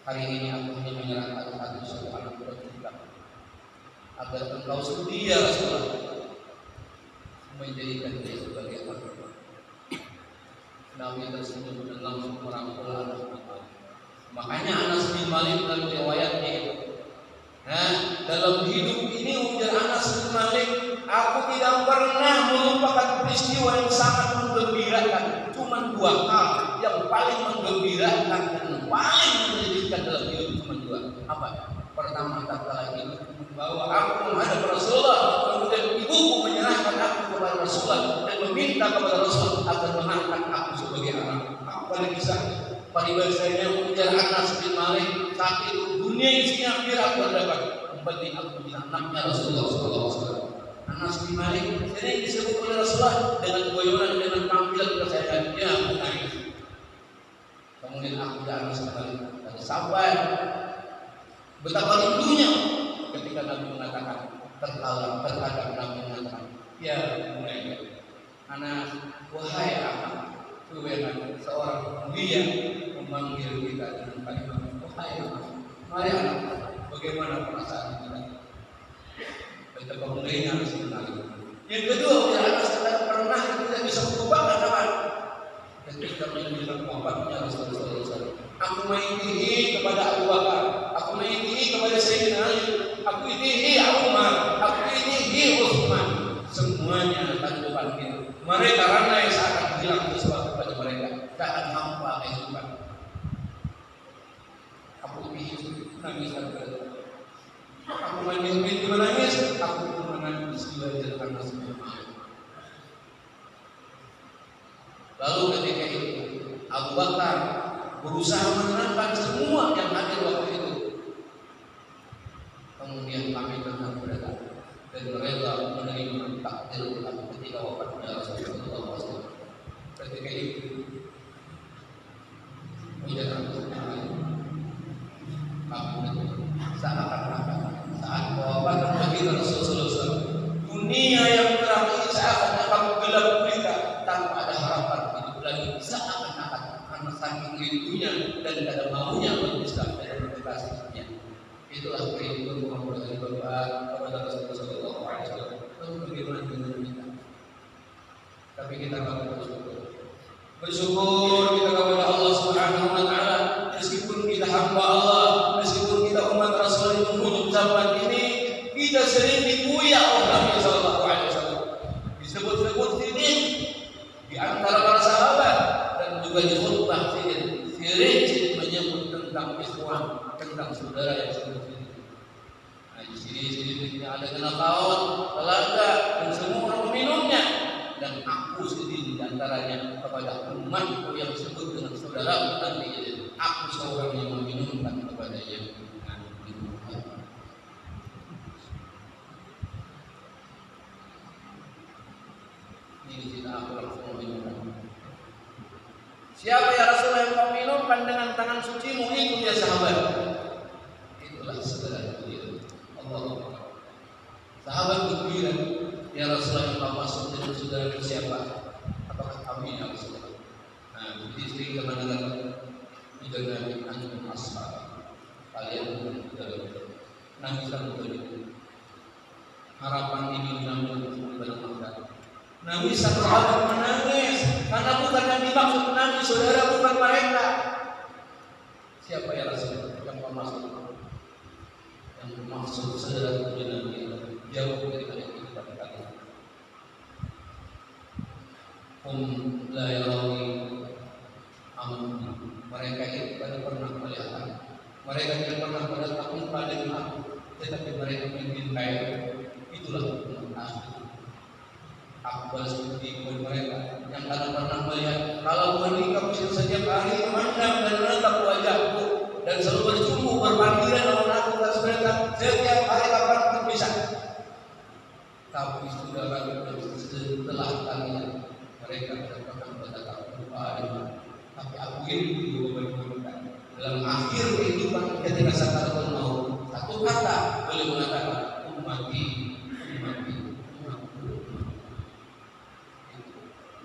Hari ini aku hanya menyerahkan satu anak perempuan agar engkau sudi ya Rasulullah menjadikan dia sebagai anak. Nabi tersebut dan langsung merangkul Anas bin Malik. Makanya Anas bin Malik dalam riwayatnya itu, dalam hidup ini ujar Anas bin Malik, aku tidak pernah melupakan peristiwa yang sangat menggembirakan. Cuma dua hal yang paling menggembirakan dan paling menyedihkan dalam hidup, cuma dua. Apa? Pertama, tatkala ibuku membawa aku menghadap Rasulullah, kemudian ibuku menyerahkan aku kepada Rasulullah dan meminta kepada Rasul agar mengangkat aku sebagai anak. Aku paling bisa paribasanya ujar Anas bin Malik, saat itu dunia isinya viral berdapat. Yang penting aku bisa anaknya Rasulullah SAW. Anas bin Malik sering disebut oleh Rasulullah dengan goyonan, dengan tampilan kesehatan. Ya, aku nangis. Kemudian aku dan Anas bin Malik sampai betapa rindunya ketika Nabi mengatakan tertawa terhadap Nabi mengatakan, ya mulai Anas, wahai anak, seorang mulia memanggil kita dengan kalimat wahai anak. Mari anak, bagaimana perasaan kita? Betapa mulainya sebenarnya. Yang kedua, ya anak sekarang pernah kita bisa melupakan apa? Ketika menjelang wafatnya Rasulullah SAW. Aku mengikuti kepada Abu Bakar, aku mengikuti kepada Sayyidina Ali, aku mengikuti Umar, aku mengikuti Utsman. Semuanya tanpa panggil. Mereka ramai saat bilang sesuatu kepada mereka, tak hampa kehidupan. Aku mengikuti nangis kepada. Aku mengikuti menangis, aku menangis belajar Anas bin Malik. Lalu ketika itu Abu Bakar berusaha menenangkan semua yang hadir waktu itu. Kemudian kami tetap berada dan rela menerima takdir kami ketika wafatnya Rasulullah SAW. Ketika itu, ujian kami seakan-akan saat wafat bagi Rasulullah SAW, dunia yang terang ini seakan-akan gelap gulita tanpa ada harapan hidup lagi. Seakan-akan karena saking rindunya dan tidak maunya berpisah dari kekasihnya. Itulah kehidupan Muhammad dari Bapak kepada Rasulullah SAW. Lalu bagaimana dengan kita? Tapi kita akan bersyukur kita kepada Allah Subhanahu Wa Taala. Meskipun kita hamba Allah, meskipun kita umat Rasul di penghujung zaman ini, kita sering dipuja oleh Nabi Sallallahu Alaihi Wasallam. Disebut-sebut sini di antara para sahabat dan juga di khutbah sini sering menyebut tentang ikhwan, tentang saudara yang seperti ini. Nah, di sini ada kena tahun, telaga dan semua orang meminumnya. dan aku sendiri di antaranya kepada umatku yang disebut dengan saudara nanti. Aku seorang yang meminumkan kepadanya dengan minuman. Ini kita aku langsung meminumkan. Siapa ya Rasulullah yang kau minumkan dengan tangan sucimu itu ya sahabat. Itulah saudara beliau. Allah. Sahabat bergembira, ya Rasulullah yang kau masuk dengan saudara siapa? Apakah kami ya Rasulullah? Nah, jadi sering kebenaran dengan antum ashab. Kalian bergembira. Nangisan begitu. Harapan ini namun benar-benar. Nabi sang sahabat menangis karena bukan yang dimaksud Nabi saudara, bukan mereka. Siapa ya Rasul yang maksud? Yang maksud saudara itu Nabi jauh dari ayat itu pada kata. La yarawni mereka itu tidak pernah melihat. Mereka tidak pernah bertatap muka dengan aku, tetapi mereka mencintai. Itulah akhir. Aku balas budi kepada mereka yang kadang pernah melihat kalau menikah bisa setiap hari memandang dan menatap wajahku dan selalu berjumpa berpanggilan dengan aku dan mereka setiap hari kapan pun bisa. Tapi saudara setelah kalian mereka tidak pernah bertatap muka dengan. Tapi aku ini juga berbuat dalam akhir kehidupan ketika sakaratul maut satu kata boleh mengatakan ummati.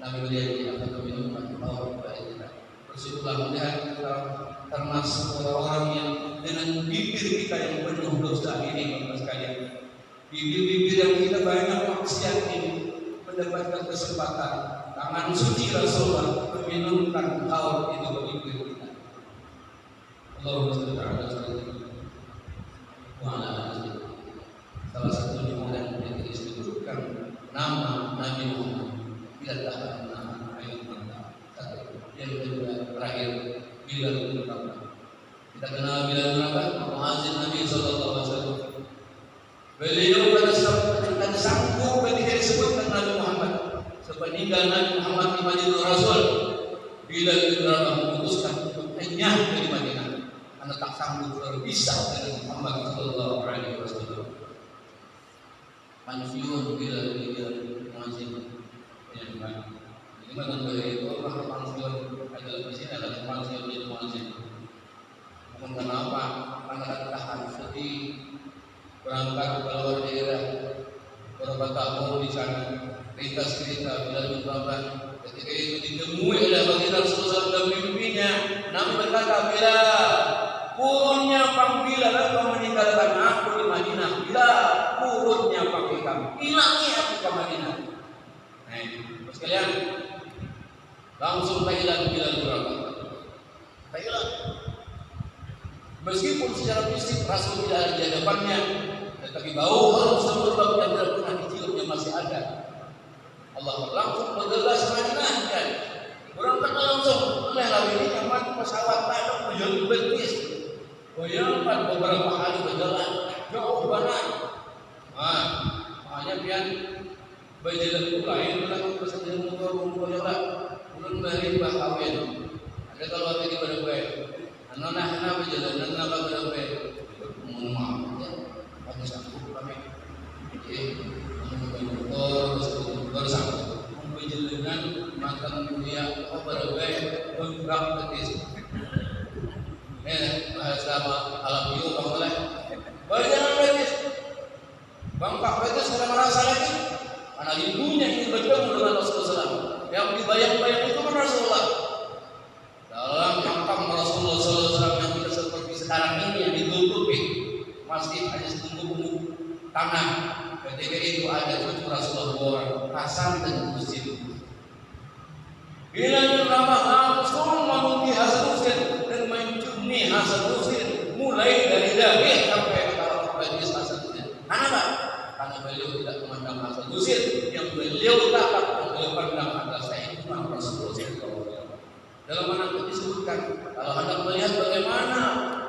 Nabi berjanji akan meminumkan Allah kepada kita. Bersyukurlah melihat kita termasuk orang yang dengan bibir kita yang penuh dosa ini, Bapak sekalian. Bibir-bibir yang kita banyak maksiat ini mendapatkan kesempatan tangan suci Rasulullah meminumkan haul itu bagi bibir kita. Allahumma shalli ala sayyidina Muhammad. Salah satu jumlah yang disebutkan nama Nabi Muhammad. Bila tahan menahan ayat mata. Yang kedua terakhir Bilal bin Rabah. Kita kenal Bilal bin Rabah, muadzin Nabi SAW. Beliau pada sanggup ketika disebutkan Nabi Muhammad. Sepeninggal Nabi Muhammad di Madinah Rasul, Bilal bin Rabah memutuskan untuk enyah dari Madinah. Karena tak sanggup berpisah dari Muhammad SAW. Pensiun Bilal bin muadzin. Ini bukan dari itu orang pensiun adalah di sini adalah pensiun jadi muadzin. Bukan kenapa? Karena tahan sedih berangkat keluar daerah beberapa tahun di sana lintas cerita bila berubah ketika itu ditemui oleh baginda Rasulullah dan mimpinya Nabi berkata bila kurunnya panggilan atau meninggalkan aku di Madinah bila kurunnya panggil kamu hilangi aku ke Madinah. Sekalian langsung Thailand Bilal berapa? Thailand. Meskipun secara fisik Rasul tidak ada di hadapannya, tetapi bau harum semerbak yang tidak pernah diciumnya masih ada. Allah langsung bergegas Madinah. Berangkat langsung oleh lalu ini nyaman pesawat padang menjadi betis. Bayangkan beberapa hari berjalan jauh banget. Hanya biar berjalan lain berlaku persediaan motor jalan ulun beri bahawin ada kalau ada di pada gue anak berjalan dan apa pada gue mohon maaf ya kami sanggup kami motor bersama berjalanan makan dunia pada gue bergerak betis sama alam biu kamu boleh berjalan betis bangkak betis sudah merasa lagi. Karena ibunya ingin bertemu dengan Rasulullah SAW. Yang dibayang-bayang itu kan Rasulullah. Dalam makam Rasulullah SAW yang tidak seperti sekarang ini yang ditutupi masih hanya setumpuk tanah. Ketika itu ada cucu Rasulullah Hasan dan Husain. Bila Rabah langsung memuji Hasan Husain dan mencumi Hasan Husain mulai dari daging sampai kepala bajis Hasan Husain. Kenapa? Karena beliau tidak memandang Hasan Husain, yang beliau dapat beliau pandang adalah Sayyidina Rasulullah SAW. Dalam mana itu disebutkan kalau hendak melihat bagaimana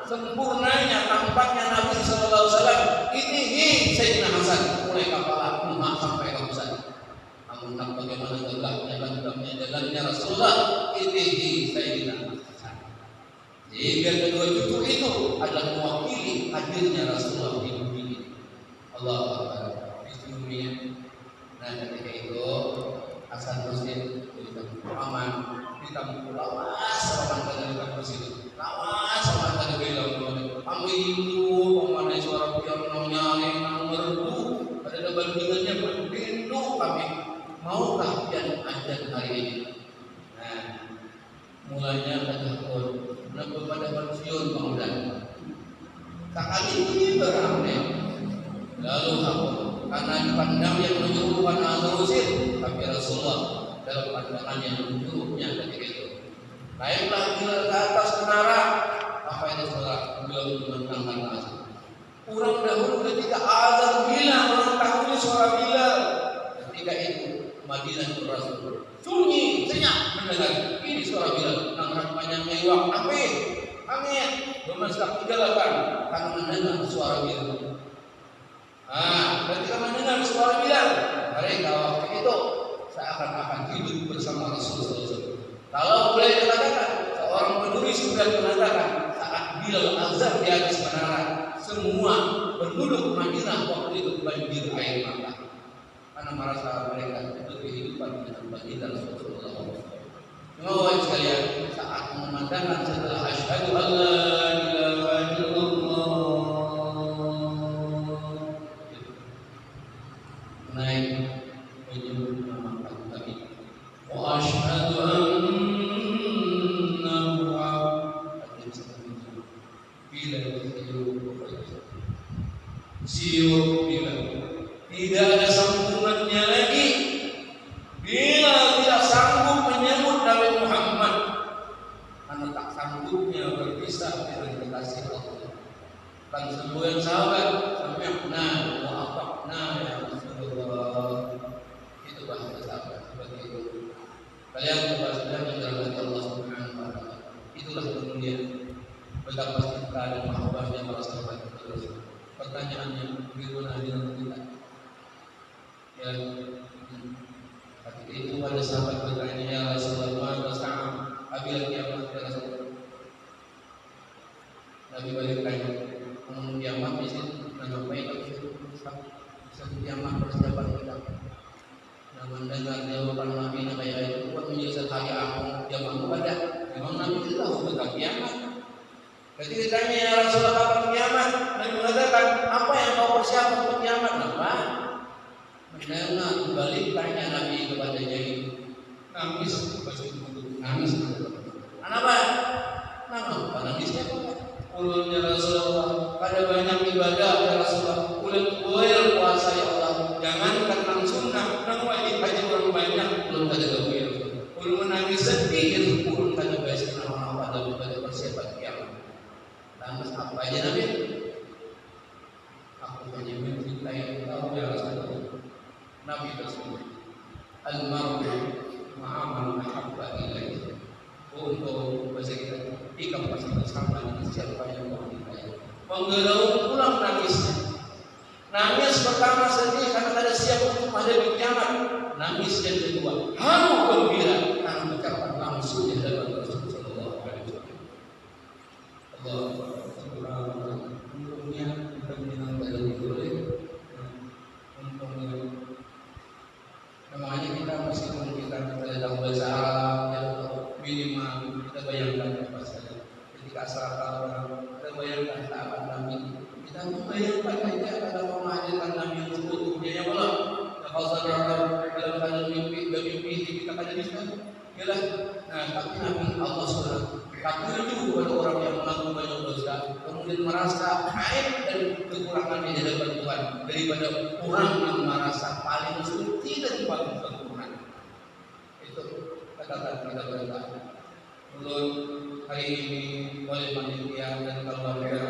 sempurnanya tampaknya Nabi SAW, ini Sayyidina Hasan mulai kepala emak sampai ke pusat. tentang bagaimana tegaknya jalannya Rasulullah itihi Sayyidina Hasan. Sehingga kedua cucu itu adalah mewakili hadirnya Rasulullah di bumi ini. Allah Akbar. Nah ketika itu Hasan Husain aman kita lawas sama kita bersih lawas sama kita bilang kami itu pemanai suara piano nyanyi merdu ada bandingannya berindu kami maukah pian ajan hari ini. Nah mulanya kejahatan menambah pada pensiun kemudian saat ini beramai lalu apa karena dipandang yang menyuruhkan Al-Husain tapi Rasulullah dalam pandangan yang menyuruhnya ketika itu naiklah Bilal ke atas menara. Apa itu saudara? Beliau menentangkan azan. Orang dahulu ketika azan Bilal orang tahunya suara Bilal. Ketika itu Madinah Rasul sunyi senyap mendengar ini suara Bilal nang panjang mewah amin amin bermasak digalakan karena mendengar suara Bilal. Ketika mendengar suara Bilal mereka waktu itu seakan-akan hidup bersama Rasulullah. Kalau boleh dikatakan seorang penulis sudah mengatakan saat Bilal azan di atas menara semua penduduk Madinah waktu itu banjir air mata karena merasa mereka itu kehidupan dengan baginda Rasulullah. Mohon sekalian saat memandangkan setelah asyhadu an la ilaha illallah naik menyebut nama kami wa asyhadu anna Muhammadan bila siur bila tidak ada sambungannya lagi bila tidak sanggup menyebut Nabi Muhammad karena tak sanggupnya berpisah dengan kekasih Allah. Kan sebuah sahabat sampai ya Rasulullah itu bahasa sahabat seperti itu. Kalian sudah menjalankan Allah Subhanahu wa taala. Itulah kemuliaan betapa cinta dan mahabbahnya para sahabat terus. Pertanyaannya bagaimana dengan kita? Ya, ketika itu ada sahabat bertanya ya Rasulullah bersama apabila kiamat ya Rasulullah. Nabi balik tanya kiamat di sini menyampaikan satu kiamat persiapan kita. Nah mendengar jawaban Nabi kayak itu buat menjelaskan hari aku kiamat pada memang Nabi itu tahu tentang kiamat. Ketika ditanya ya Rasulullah kapan kiamat, Nabi mengatakan apa yang kau persiapkan untuk kiamat? Apa? Mendengar balik tanya Nabi kepadanya itu nangis nangis. Kenapa? Kenapa nangisnya apa? Ulunnya Rasulullah, ada banyak ibadah ya Rasulullah. Ulun puasa ya Allah. Jangan nang sunnah, nang wajib aja orang banyak belum ada gawir. Ulun menangis sedih, ulun kada baik nama pada persiapan kiamat. Lantas apa aja Nabi? Aku hanya mencintai engkau ya Rasulullah. Nabi tersebut al-mar'u ma'aman ahabba ilaihi. Untuk bahasa kita ikam pasti bersama dengan siapa yang kau cintai. Menggelau pulang nangisnya. Nangis pertama sedih karena ada siap untuk menghadapi kiamat. Nangis yang kedua haru gembira karena mencapai langsung di hadapan Rasulullah sallallahu alaihi wasallam. Allah subhanahu wa ta'ala untungnya kita mengenal dari boleh untungnya namanya kita masih memikirkan kita dalam bahasa Arab yang minimal kita bayangkan apa saja ketika asal orang kita bayangkan sahabat Nabi kita membayangkan aja ada pemahaman Nabi yang seutuhnya ya Allah kalau saudara dalam keadaan mimpi kita akan bisa yalah. Nah tapi Nabi Allah sudah takut kepada orang yang melakukan banyak dosa kemudian merasa aib dan kekurangan di hadapan Tuhan daripada orang yang merasa paling suci dan paling sempurna. Itu kata-kata kita berkata. Belum hari ini oleh panitia dan keluarga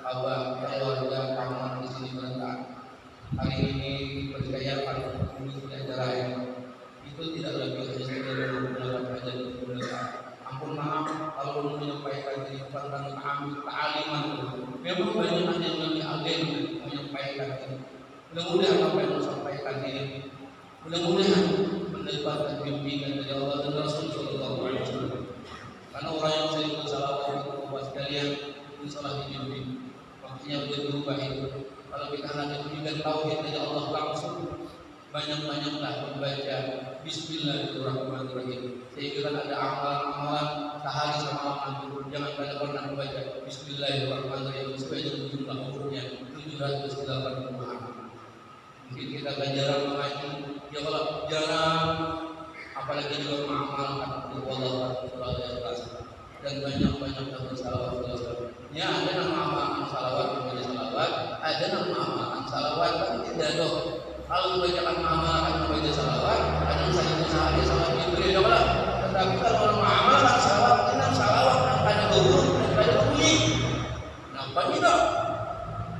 abah keluarga paman di sini berkata hari ini dipercayakan untuk acara itu tidak lagi hanya dalam ajar mereka. Ampun maaf kalau menyampaikan ini tentang kealiman memang banyak yang lebih alim menyampaikan ini. Mudah-mudahan apa yang disampaikan ini Mudah-mudahan mendapatkan bimbingan dari Allah dan Rasul Sallallahu Alaihi Wasallam. Karena orang yang sering bersalawat kepada sekalian itu salah dibimbing. Makanya boleh berubah itu. Kalau kita hanya bimbingan tauhid dari Allah langsung, banyak-banyaklah membaca Bismillahirrahmanirrahim. Sehingga ada amalan-amalan sehari semalam itu jangan pada pernah membaca Bismillahirrahmanirrahim supaya jumlah umurnya 780. Mungkin kita akan jarang mengaji, ya kalau jarang, apalagi juga mengamalkan Allah dan banyak-banyak salawat. Ya ada nama amalan salawat, membaca salawat, ada nama amalan salawat tapi tidak dong. Kalau membacakan amalan membaca salawat, ada yang saja sehari salawat Jibril ya kalau. Tetapi kalau orang mengamalkan salawat, kita salawat ada guru, ada bunyi. Nampak tidak?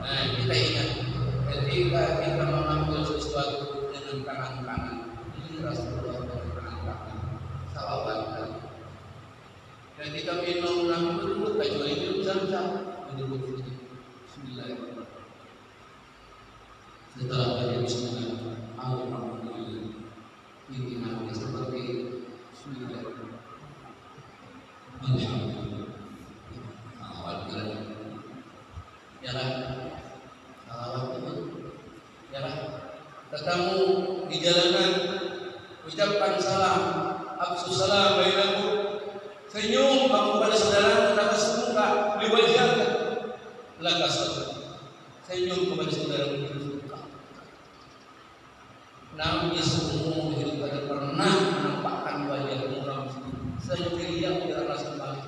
Nah kita ingat. Ketika kita mengambil sesuatu dengan tangan kanan, ini Rasulullah dengan tangan kanan, salawatkan. Ketika minum duduk, kecuali minum zam-zam, duduk ini. Bismillahirrahmanirrahim. Setelah baca Bismillahirrahmanirrahim, ini nanti seperti Bismillahirrahmanirrahim. Alhamdulillah. Alhamdulillah. Ya kan? Ketemu di jalanan, ucapkan salam, absus salam bainakum, senyum kamu pada saudara, maka semuka diwajibkan laka saudara, senyum kepada saudara bersuka. Namun semua hidup tidak pernah menampakkan wajah orang sendirian di atas kembali.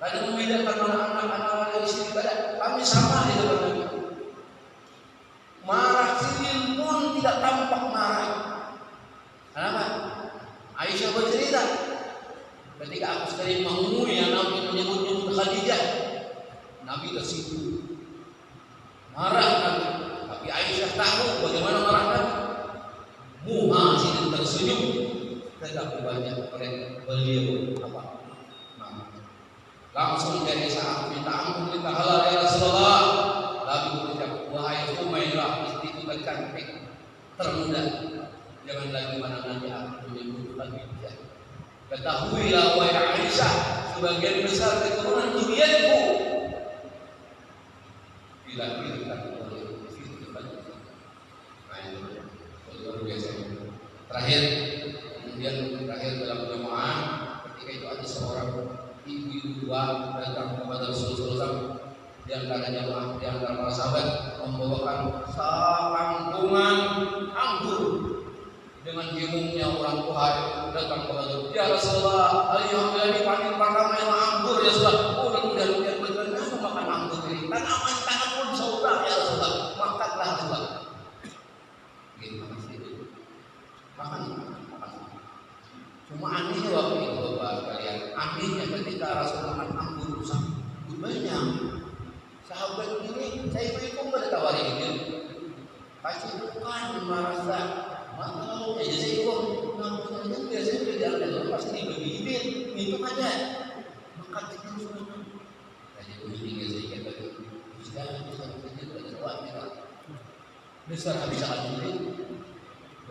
Kadang membedakan anak-anak yang istri pada kami sama di depan Nabi. Marah Sirin pun tidak tampak marah. Kenapa? Aisyah bercerita ketika aku sering mengemui yang Nabi menyebut Khadijah, Nabi ke situ marah Nabi. Tapi Aisyah tahu bagaimana marah Nabi. Sirin tersenyum, tetapi banyak beliau apa? Langsung dari saat minta ampun minta halal ya Rasulullah. Lalu berucap, wahai Umairah, istriku tercantik, termuda, jangan lagi mana nanti aku menyebut Khadijah. Ketahuilah wahai Aisyah, sebagian besar keturunan zuriatku dilahirkan oleh Siti Khadijah. Luar biasa. Terakhir dalam jemaah, ketika itu ada seorang ibu dua datang kepada Rasulullah. Di antara jemaah, di antara para sahabat membawakan sekampungan anggur dengan himungnya orang Tuhan datang kepada ya Rasulullah, alhamdulillah ini panen pertama yang anggur ya Rasulullah. Mudah-mudahan dia benar makan anggur ini. Dan aman tangan pun saudara ya Rasulullah. Makanlah Rasulullah. Gitu makan. Cuma anehnya waktu itu Bapak sekalian, anehnya ketika Rasulullah makan anggur sangat banyak. Sahabat ini, saya ikut bertawari ini. Pasti bukan merasa malu aja saya ikut. Namanya biasanya kerjaan pasti dibagi itu aja. Makan itu semua. Jadi begini saya kata, bisa pada waktu besar habis alhamdulillah.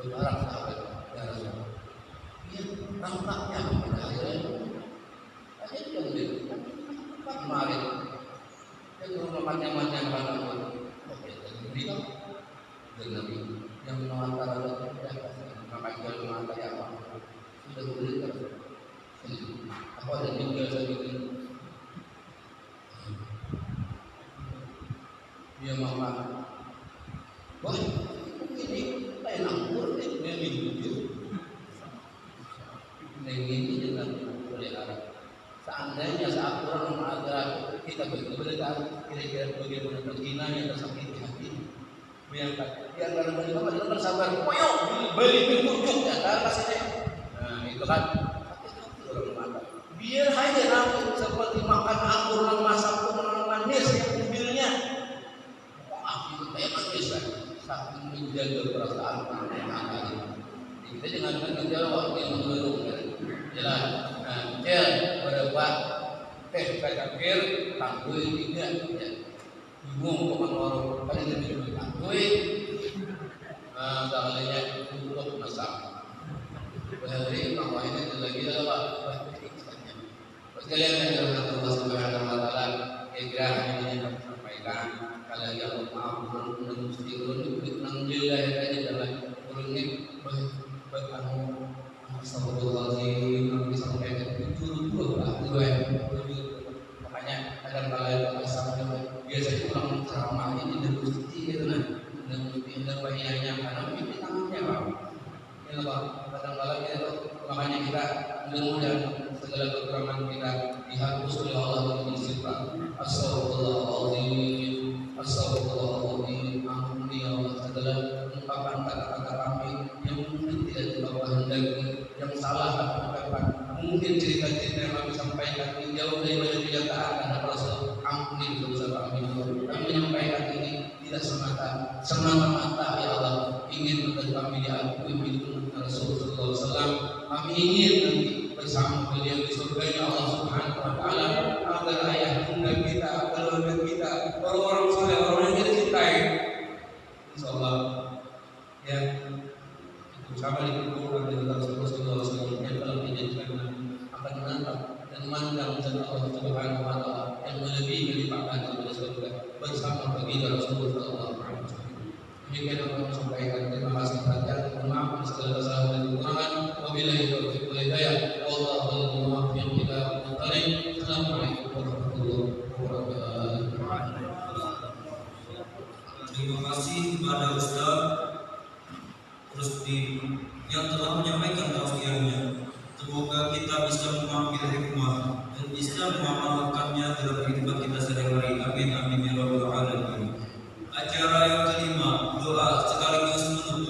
Berharap sahabat ya Rasulullah. Iya, nampaknya pada akhirnya. Akhirnya kemudian kemarin. Itu macam-macam orang oke, jadi dan Nabi yang mengantar maka jual mengantar apa sudah boleh apa ada tinggal sedikit dia makan wah ini kayak anggur dia minum ini dengan pelihara. Seandainya saat orang mengatakan kita berbeda, kira-kira bagaimana terhinanya tersakiti hati. Bayangkan, di antara mereka adalah bersabar. Koyok, beli pintu ya, kasihnya. Nah itu kan, hati-hati orang mengatakan. Biar aja nanti seperti makan anggur yang masak pun manis yang mobilnya. Wah, itu kayak manis kan. Saking menjaga perasaan anak-anak ini. Kita jangan menjawab yang menurut. Jelas. Nah, berapa teh kacangkir tangguh tidak bingung kemana orang paling lebih tangguh. Nah, soalnya untuk besar. Dari ini lagi apa? Sekalian yang dirahmati Allah Subhanahu wa taala, kira ini yang kami sampaikan. Kalau yang maaf dan mustirun alhamdulillah aja dalam kurungnya berkamu astagfirullahaladzim yang disampaikan itu makanya kadang-kadang biasanya orang ceramah ini dan mesti gitu nah dan mesti ada bayiannya karena ini tangannya Pak. Ya Pak, kadang-kadang kita makanya kita mudah-mudahan segala kekurangan kita dihapus oleh Allah dengan istighfar. Astagfirullahaladzim, astagfirullahaladzim, ampuni ya Allah segala ungkapan kata-kata kami yang mungkin tidak kita kehendaki, yang salah kami ucapkan, mungkin cerita-cerita yang kami sampaikan ini jauh daripada kenyataan karena Rasul. Ampuni dosa kami. Kami menyampaikan ini tidak semata-mata ya Allah ingin agar kami diakui oleh Rasulullah SAW. Kami ingin nanti bersama beliau di surga ya Allah Subhanahu wa taala, agar ayah bunda kita, keluarga kita, orang-orang soleh, orang yang kita cintai, insyaallah ya sama dikumpulkan di Rasulullah SAW yang telah dijadikan akan menantang dan memandang jalan Allah Subhanahu wa taala yang melebihi lipat daripada surga bersama baginda Rasulullah SAW. Demikian apa yang sampaikan. Terima kasih perhatian. Maaf segala kesalahan dan kekurangan. Wabillahi taufiq wal hidayah. Wallahu muwaffiq ila aqwamit. Assalamualaikum warahmatullahi wabarakatuh. Terima kasih kepada Ustaz Rusdi yang telah menyampaikan tausiahnya. Semoga kita bisa mengambil hikmah dan bisa mengamalkannya dalam kehidupan kita sehari-hari. Amin.